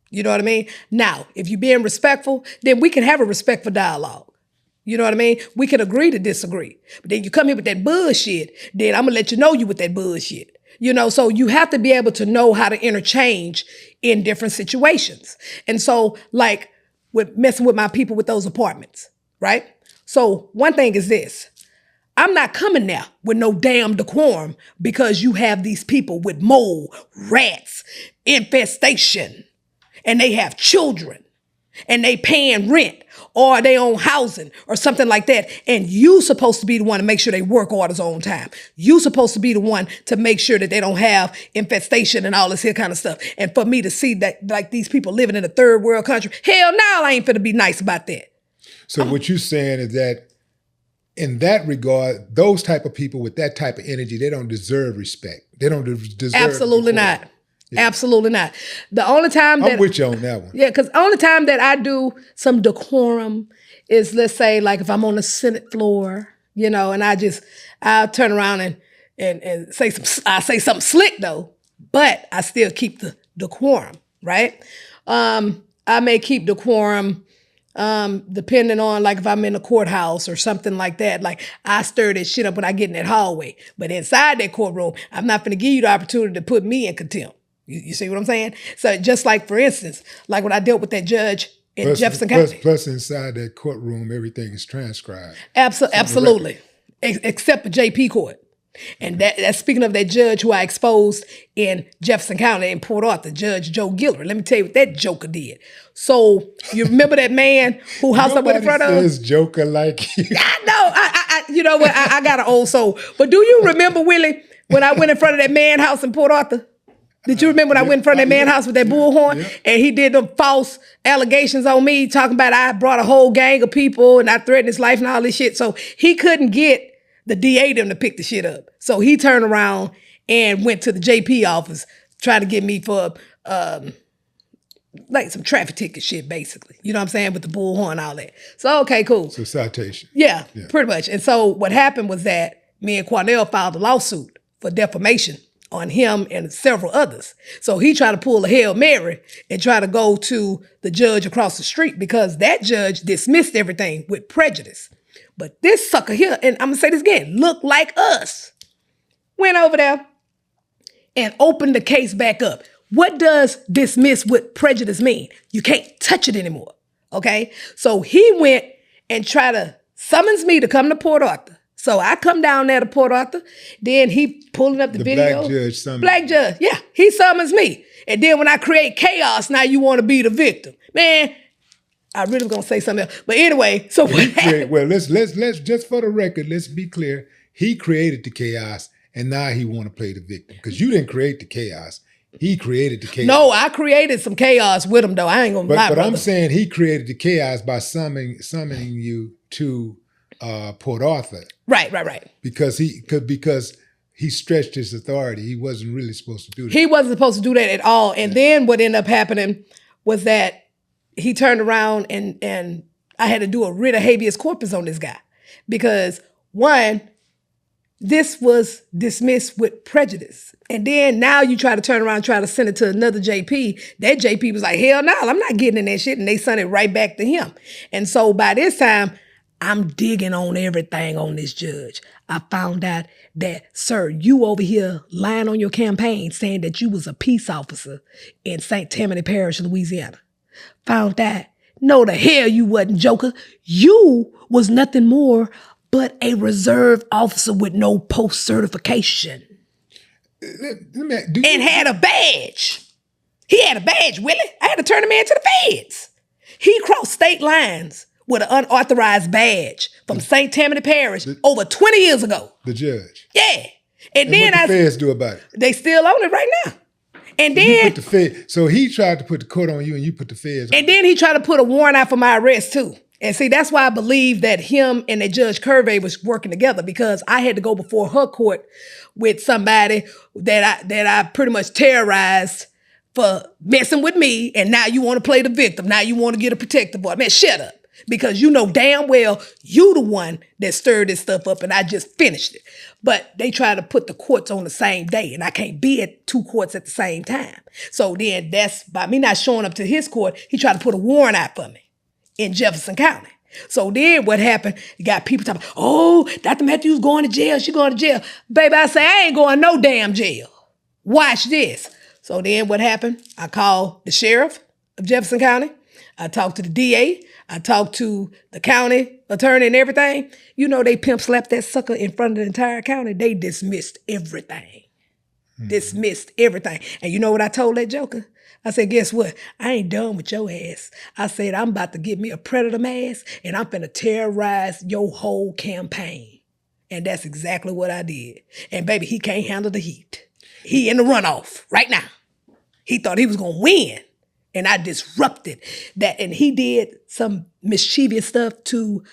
You know what I mean? Now, if you're being respectful, then we can have a respectful dialogue. You know what I mean? We can agree to disagree. But then you come here with that bullshit, then I'm going to let you know you with that bullshit. So you have to be able to know how to interchange in different situations. And so, like, with messing with my people with those apartments, right? So one thing is this. I'm not coming there with no damn decorum because you have these people with mold, rats, infestation, and they have children, and they paying rent, or they own housing, or something like that. And you supposed to be the one to make sure they work orders on time. You supposed to be the one to make sure that they don't have infestation and all this here kind of stuff. And for me to see that, like, these people living in a third world country, hell no, I ain't finna be nice about that. So what you're saying is that in that regard, those type of people with that type of energy, they don't deserve respect. They don't deserve. Absolutely not. Yeah. Absolutely not. The only time I'm with you on that one. Yeah, because the only time that I do some decorum is, let's say, like if I'm on the Senate floor, and I'll turn around and say something slick though, but I still keep the decorum, right? I may keep decorum Depending on like if I'm in a courthouse or something like that, like I stir that shit up when I get in that hallway. But inside that courtroom, I'm not gonna give you the opportunity to put me in contempt. You see what I'm saying? So just like, for instance, like when I dealt with that judge in Jefferson County. Plus inside that courtroom, everything is transcribed. Absolutely. Except for JP court. And that's speaking of that judge who I exposed in Jefferson County in Port Arthur, Judge Joe Gilbert. Let me tell you what that joker did. So you remember that man who housed up with in front of us? Joker like you. I know. I you know what? I got an old soul. But do you remember, Willie, when I went in front of that man house in Port Arthur? Did you remember when I went in front of that man house with that bullhorn? Yeah. And he did them false allegations on me, talking about I brought a whole gang of people and I threatened his life and all this shit. So he couldn't get the DA them to pick the shit up. So he turned around and went to the JP office trying to get me for like some traffic ticket shit, basically. You know what I'm saying? With the bullhorn and all that. So, okay, cool. So citation. Yeah, pretty much. And so what happened was that me and Cornell filed a lawsuit for defamation on him and several others. So he tried to pull a Hail Mary and try to go to the judge across the street because that judge dismissed everything with prejudice. But this sucker here, and I'm going to say this again, look like us, went over there and opened the case back up. What does dismiss with prejudice mean? You can't touch it anymore, okay? So he went and tried to summons me to come to Port Arthur. So I come down there to Port Arthur. Then he pulling up the video. Black judge summons. Black judge, yeah. He summons me. And then when I create chaos, now you want to be the victim. Man, I really was going to say something else. But anyway, so what happened? Well, let's just for the record, let's be clear. He created the chaos, and now he want to play the victim. Because you didn't create the chaos. He created the chaos. No, I created some chaos with him, though. I ain't going to lie, But brother. I'm saying he created the chaos by summoning you to Port Arthur. Right. Because he stretched his authority. He wasn't really supposed to do that. He wasn't supposed to do that at all. And then what ended up happening was that he turned around and I had to do a writ of habeas corpus on this guy. Because one, this was dismissed with prejudice. And then now you try to turn around and try to send it to another JP. That JP was like, hell no, I'm not getting in that shit. And they sent it right back to him. And so by this time, I'm digging on everything on this judge. I found out that, sir, you over here lying on your campaign saying that you was a peace officer in St. Tammany Parish, Louisiana. Found out, no the hell you wasn't, joker. You was nothing more but a reserve officer with no post-certification. And had a badge. He had a badge, Willie. I had to turn him in to the feds. He crossed state lines with an unauthorized badge from St. Tammany Parish over 20 years ago. The judge. Yeah. And then what the feds do about it? They still own it right now. And then so he tried to put the court on you and you put the feds on. And then he tried to put a warrant out for my arrest too. And see, that's why I believe that him and that Judge Curvey was working together, because I had to go before her court with somebody that I pretty much terrorized for messing with me, and now you want to play the victim. Now you want to get a protective order. Man, shut up. Because you know damn well you the one that stirred this stuff up and I just finished it. But they try to put the courts on the same day and I can't be at two courts at the same time. So then that's by me not showing up to his court, he tried to put a warrant out for me in Jefferson County. So then what happened, you got people talking, oh, Dr. Matthews going to jail, she going to jail. Baby, I say, I ain't going no damn jail. Watch this. So then what happened, I called the sheriff of Jefferson County. I talked to the DA. I talked to the county attorney and everything. You know, they pimp slapped that sucker in front of the entire county. They dismissed everything. Dismissed everything. And you know what I told that joker? I said, guess what? I ain't done with your ass. I said, I'm about to get me a predator mask and I'm finna terrorize your whole campaign. And that's exactly what I did. And baby, he can't handle the heat. He in the runoff right now. He thought he was gonna win. And I disrupted that. And he did some mischievous stuff to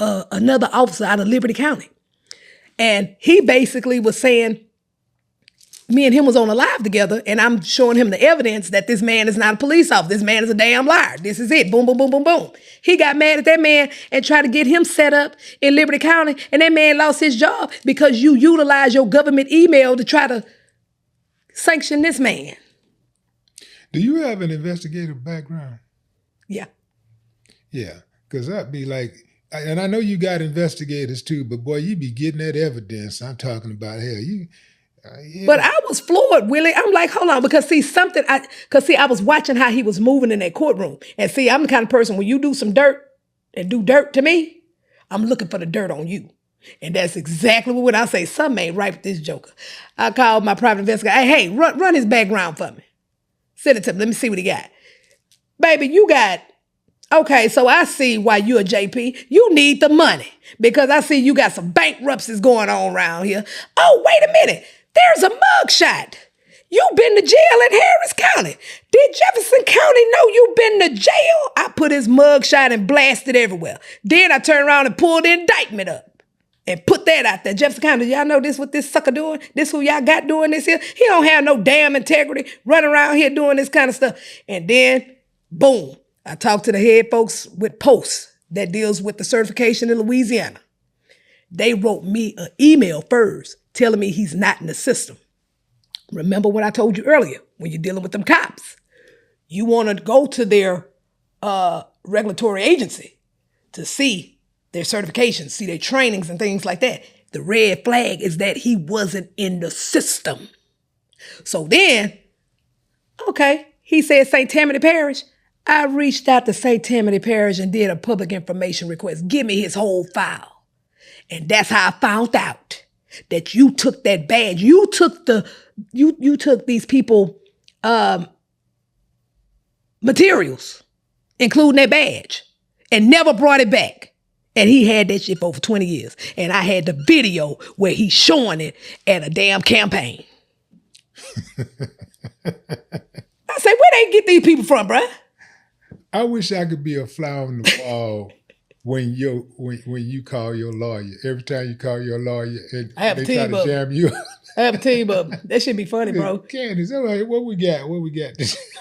another officer out of Liberty County. And he basically was saying, me and him was on a live together, and I'm showing him the evidence that this man is not a police officer. This man is a damn liar. This is it. Boom, boom, boom, boom, boom. He got mad at that man and tried to get him set up in Liberty County, and that man lost his job because you utilized your government email to try to sanction this man. Do you have an investigative background? Yeah. Yeah. Because I'd be like, and I know you got investigators too, but boy, you be getting that evidence. I'm talking about, hell, you. Yeah. But I was floored, Willie. I'm like, hold on, because I was watching how he was moving in that courtroom. And see, I'm the kind of person, when you do some dirt and do dirt to me, I'm looking for the dirt on you. And that's exactly what I say. Something ain't right with this joker. I called my private investigator. Hey, run his background for me. Send it to me. Let me see what he got. Baby, you got, okay, so I see why you're a JP. You need the money because I see you got some bankruptcies going on around here. Oh, wait a minute. There's a mugshot. You've been to jail in Harris County. Did Jefferson County know you've been to jail? I put his mugshot and blasted everywhere. Then I turned around and pulled the indictment up and put that out there. Jefferson County, y'all know this what this sucker doing? This who y'all got doing this here? He don't have no damn integrity running around here doing this kind of stuff. And then, boom, I talked to the head folks with Post that deals with the certification in Louisiana. They wrote me an email first telling me he's not in the system. Remember what I told you earlier, when you're dealing with them cops, you want to go to their regulatory agency to see their certifications, see their trainings and things like that. The red flag is that he wasn't in the system. So then, okay, he said St. Tammany Parish. I reached out to St. Tammany Parish and did a public information request. Give me his whole file. And that's how I found out that you took that badge. You took these people materials, including their badge, and never brought it back. And he had that shit for over 20 years. And I had the video where he's showing it at a damn campaign. I say, where they get these people from, bruh? I wish I could be a fly on the wall when you call your lawyer. Every time you call your lawyer, and they try to jam you up. I have a team of them. That should be funny, bro. Candice, what we got?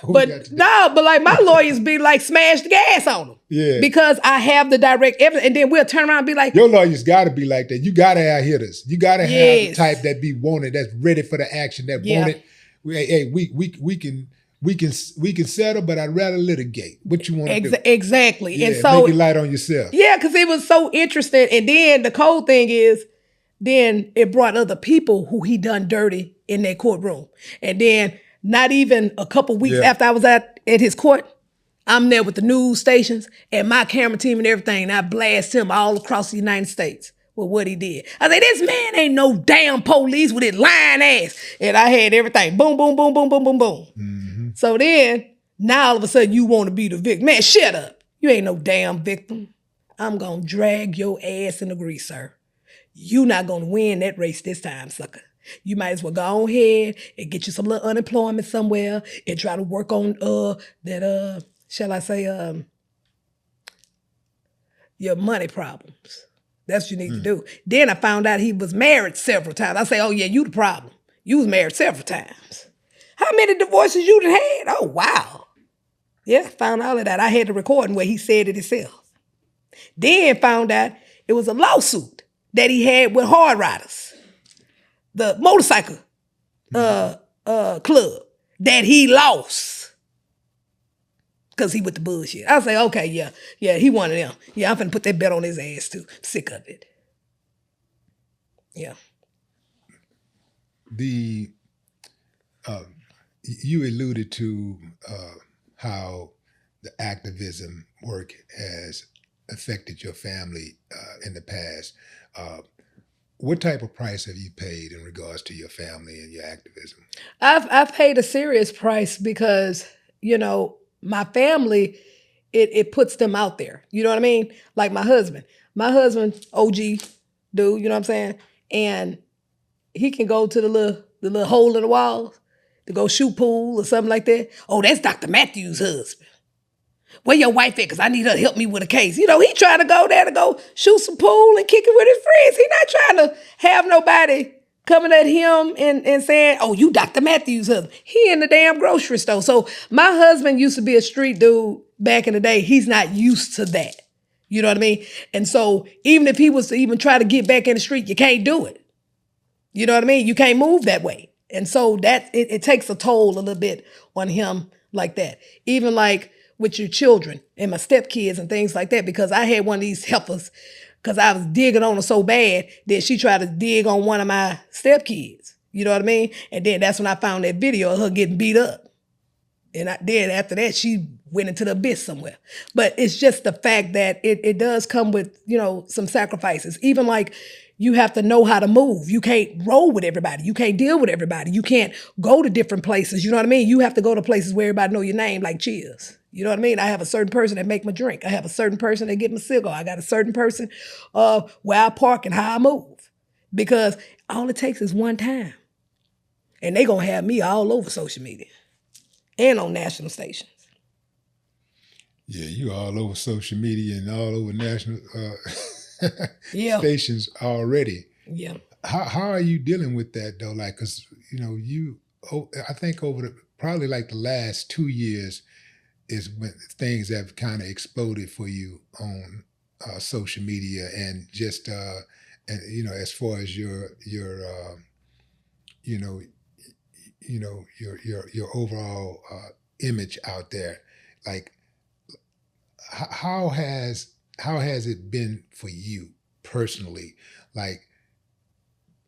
But like my lawyers be like, smash the gas on them. Yeah. Because I have the direct evidence. And then we'll turn around and be like, your lawyers got to be like that. You got to have hitters. You got to have the type that be wanted, that's ready for the action, that wanted. Hey, we can settle, but I'd rather litigate. What you want to do? Exactly. Yeah, and so make it light on yourself. Yeah, because it was so interesting. And then the cold thing is, then it brought other people who he done dirty in their courtroom. And then not even a couple weeks after I was at his court, I'm there with the news stations and my camera team and everything. And I blast him all across the United States with what he did. I said, this man ain't no damn police with his lying ass. And I had everything. Boom, boom, boom, boom, boom, boom, boom. Mm-hmm. So then, now all of a sudden you want to be the victim. Man, shut up. You ain't no damn victim. I'm going to drag your ass in the grease, sir. You not going to win that race this time, sucker. You might as well go on ahead and get you some little unemployment somewhere and try to work on your money problems. That's what you need to do. Then I found out he was married several times. I say, oh yeah, you the problem. You was married several times. How many divorces you done had? Oh, wow. Yeah, found all of that. I had the recording where he said it himself. Then found out it was a lawsuit that he had with Hard Riders, the motorcycle club, that he lost because he with the bullshit. I say, okay, yeah, he one of them. Yeah, I'm finna put that bet on his ass too. I'm sick of it. Yeah. You alluded to how the activism work has affected your family in the past. What type of price have you paid in regards to your family and your activism? I've paid a serious price because, my family, it puts them out there. You know what I mean? Like my husband, OG dude, you know what I'm saying? And he can go to the little hole in the wall to go shoot pool or something like that. Oh, that's Dr. Matthews' husband. Where your wife at? Because I need her to help me with a case. He trying to go there to go shoot some pool and kick it with his friends. He not trying to have nobody coming at him and saying, oh, you Dr. Matthews' husband. He in the damn grocery store. So my husband used to be a street dude back in the day. He's not used to that. You know what I mean? And so even if he was to even try to get back in the street, you can't do it. You know what I mean? You can't move that way. And so that it takes a toll a little bit on him like that. Even like with your children and my stepkids and things like that, because I had one of these heifers, because I was digging on her so bad that she tried to dig on one of my stepkids. You know what I mean? And then that's when I found that video of her getting beat up. And then after that, she went into the abyss somewhere. But it's just the fact that it does come with, some sacrifices. Even like you have to know how to move. You can't roll with everybody. You can't deal with everybody. You can't go to different places. You know what I mean? You have to go to places where everybody know your name, like Cheers. You know what I mean? I have a certain person that make my drink. I have a certain person that get my cigar. I got a certain person where I park and how I move. Because all it takes is one time. And they going to have me all over social media and on national stations. Yeah, you all over social media and all over national stations already. Yeah. How are you dealing with that though? Like, cause I think over probably like the last 2 years is when things have kind of exploded for you on social media and just as far as your overall image out there. Like, how has it been for you personally? Like,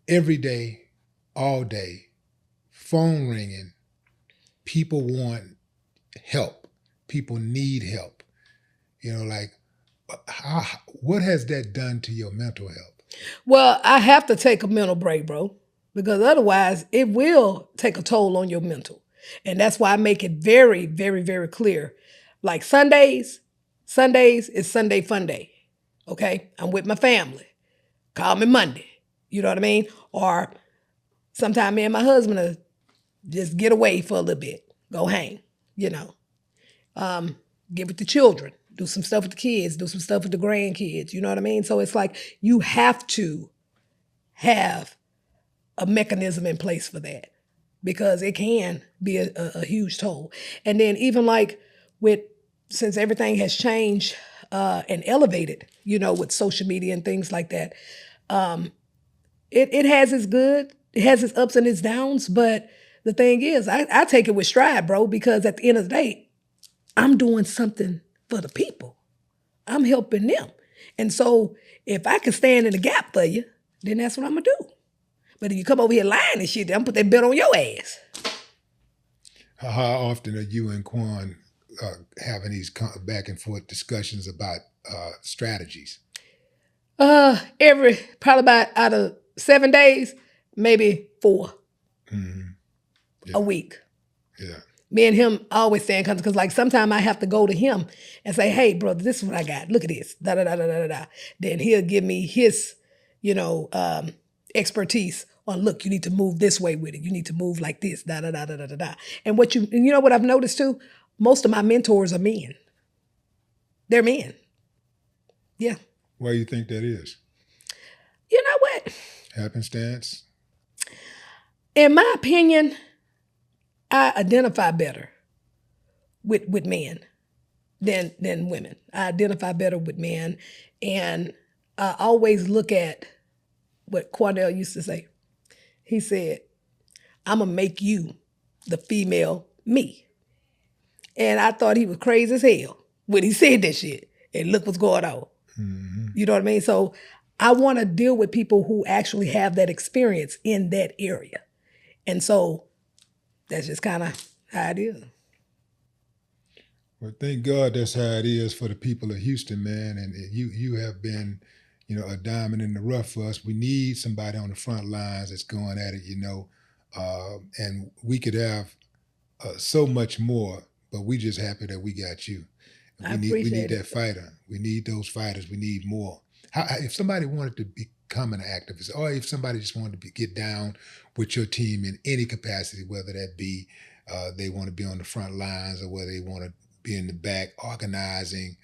every day, all day, phone ringing, people want help, people need help. What has that done to your mental health? Well, I have to take a mental break, bro, because otherwise it will take a toll on your mental. And that's why I make it very, very, very clear. Like Sundays is Sunday fun day. Okay? I'm with my family. Call me Monday. You know what I mean? Or sometime me and my husband will just get away for a little bit. Go hang, get with the children. Do some stuff with the kids. Do some stuff with the grandkids. You know what I mean? So it's like you have to have a mechanism in place for that, because it can be a huge toll. And then even like since everything has changed and elevated, with social media and things like that, it has its good, it has its ups and its downs. But the thing is, I take it with stride, bro, because at the end of the day, I'm doing something for the people. I'm helping them. And so if I can stand in the gap for you, then that's what I'm going to do. But if you come over here lying and shit, then I'm going to put that bet on your ass. How often are you and Quan having these back and forth discussions about strategies? Probably about out of 7 days, maybe 4 a week. Yeah. Me and him always stay in contact, because like sometimes I have to go to him and say, hey, brother, this is what I got. Look at this. Da da da da da da. Then he'll give me his, expertise on, look, you need to move this way with it. You need to move like this. Da da da da da da da. And what I've noticed too? Most of my mentors are men. They're men. Yeah. Why do you think that is? You know what? Happenstance? In my opinion, I identify better with men than women. I identify better with men. And I always look at what Quardell used to say. He said, I'm going to make you the female me. And I thought he was crazy as hell when he said that shit. And look what's going on. Mm-hmm. You know what I mean? So I want to deal with people who actually have that experience in that area. And so that's just kind of how it is. Well, thank God that's how it is for the people of Houston, man. And you have been, a diamond in the rough for us. We need somebody on the front lines that's going at it, and we could have so much more, but we just happy that we got you. We need that fighter. We need those fighters. We need more. If somebody wanted to become an activist, or if somebody just wanted to get down with your team in any capacity, whether that be they want to be on the front lines or whether they want to be in the back organizing,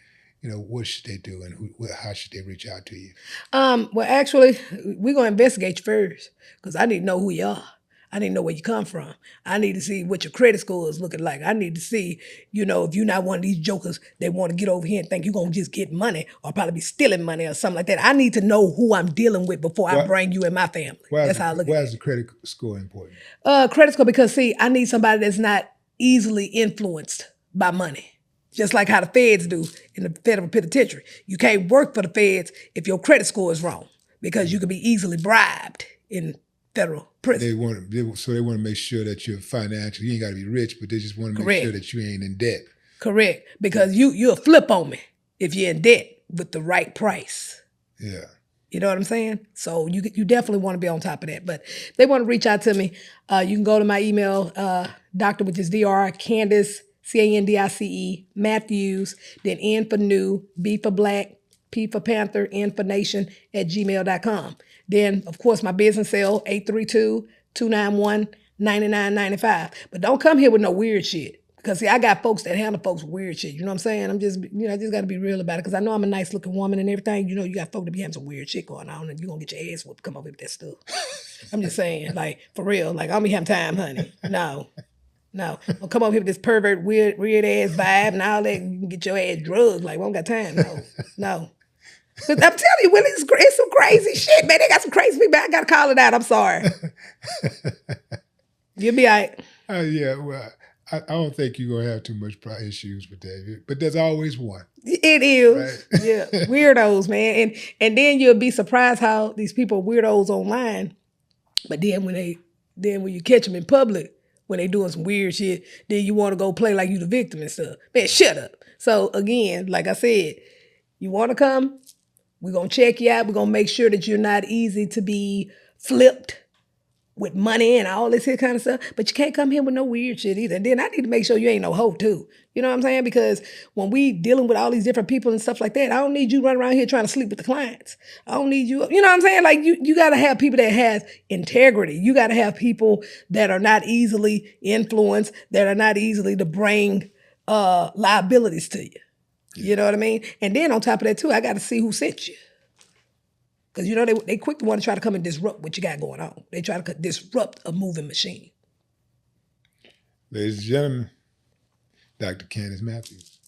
what should they do and how should they reach out to you? Well, actually, we're going to investigate you first, because I need to know who you are. I need to know where you come from. I need to see what your credit score is looking like. I need to see, if you're not one of these jokers that want to get over here and think you're going to just get money or probably be stealing money or something like that. I need to know who I'm dealing with before I bring you in my family. That's how I look at it. Why is the credit score important? Credit score, because, see, I need somebody that's not easily influenced by money. Just like how the feds do in the federal penitentiary. You can't work for the feds if your credit score is wrong because you can be easily bribed in federal prison. They want to make sure that you're financially, you ain't got to be rich, but they just want to make sure that you ain't in debt. Correct. Because you'll flip on me if you're in debt with the right price. Yeah. You know what I'm saying? So you definitely want to be on top of that. But if they want to reach out to me, you can go to my email, doctor, which is Dr. Candice, Candice, Matthews, then N for new, B for black, P for Panther, N for nation @gmail.com. Then, of course, my business cell, 832-291-9995. But don't come here with no weird shit. Because, see, I got folks that handle folks with weird shit. You know what I'm saying? I just got to be real about it. Because I know I'm a nice-looking woman and everything. You know, you got folk that be having some weird shit going on, and you're going to get your ass whooped come up with that stuff. I'm just saying, like, for real. Like, I don't be having time, honey. No. Don't come up here with this pervert, weird-ass vibe and all that, and you can get your ass drugged. Like, we don't got time. No. I'm telling you, Willie, it's some crazy shit, man. They got some crazy people. I got to call it out. I'm sorry. You'll be all right. Yeah, well, I don't think you're going to have too much issues with that. But there's always one. It is. Right? Yeah. Weirdos, man. And then you'll be surprised how these people are weirdos online. But then when you catch them in public, when they doing some weird shit, then you want to go play like you the victim and stuff. Man, shut up. So again, like I said, you want to come, we're going to check you out. We're going to make sure that you're not easy to be flipped with money and all this here kind of stuff. But you can't come here with no weird shit either. And then I need to make sure you ain't no hoe too. You know what I'm saying? Because when we dealing with all these different people and stuff like that, I don't need you running around here trying to sleep with the clients. I don't need you. You know what I'm saying? Like you got to have people that have integrity. You got to have people that are not easily influenced, that are not easily to bring liabilities to you. You know what I mean? And then on top of that too, I got to see who sent you. Because, you know, they quick to want to try to come and disrupt what you got going on. They try to disrupt a moving machine. Ladies and gentlemen, Dr. Candice Matthews.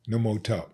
No more talk.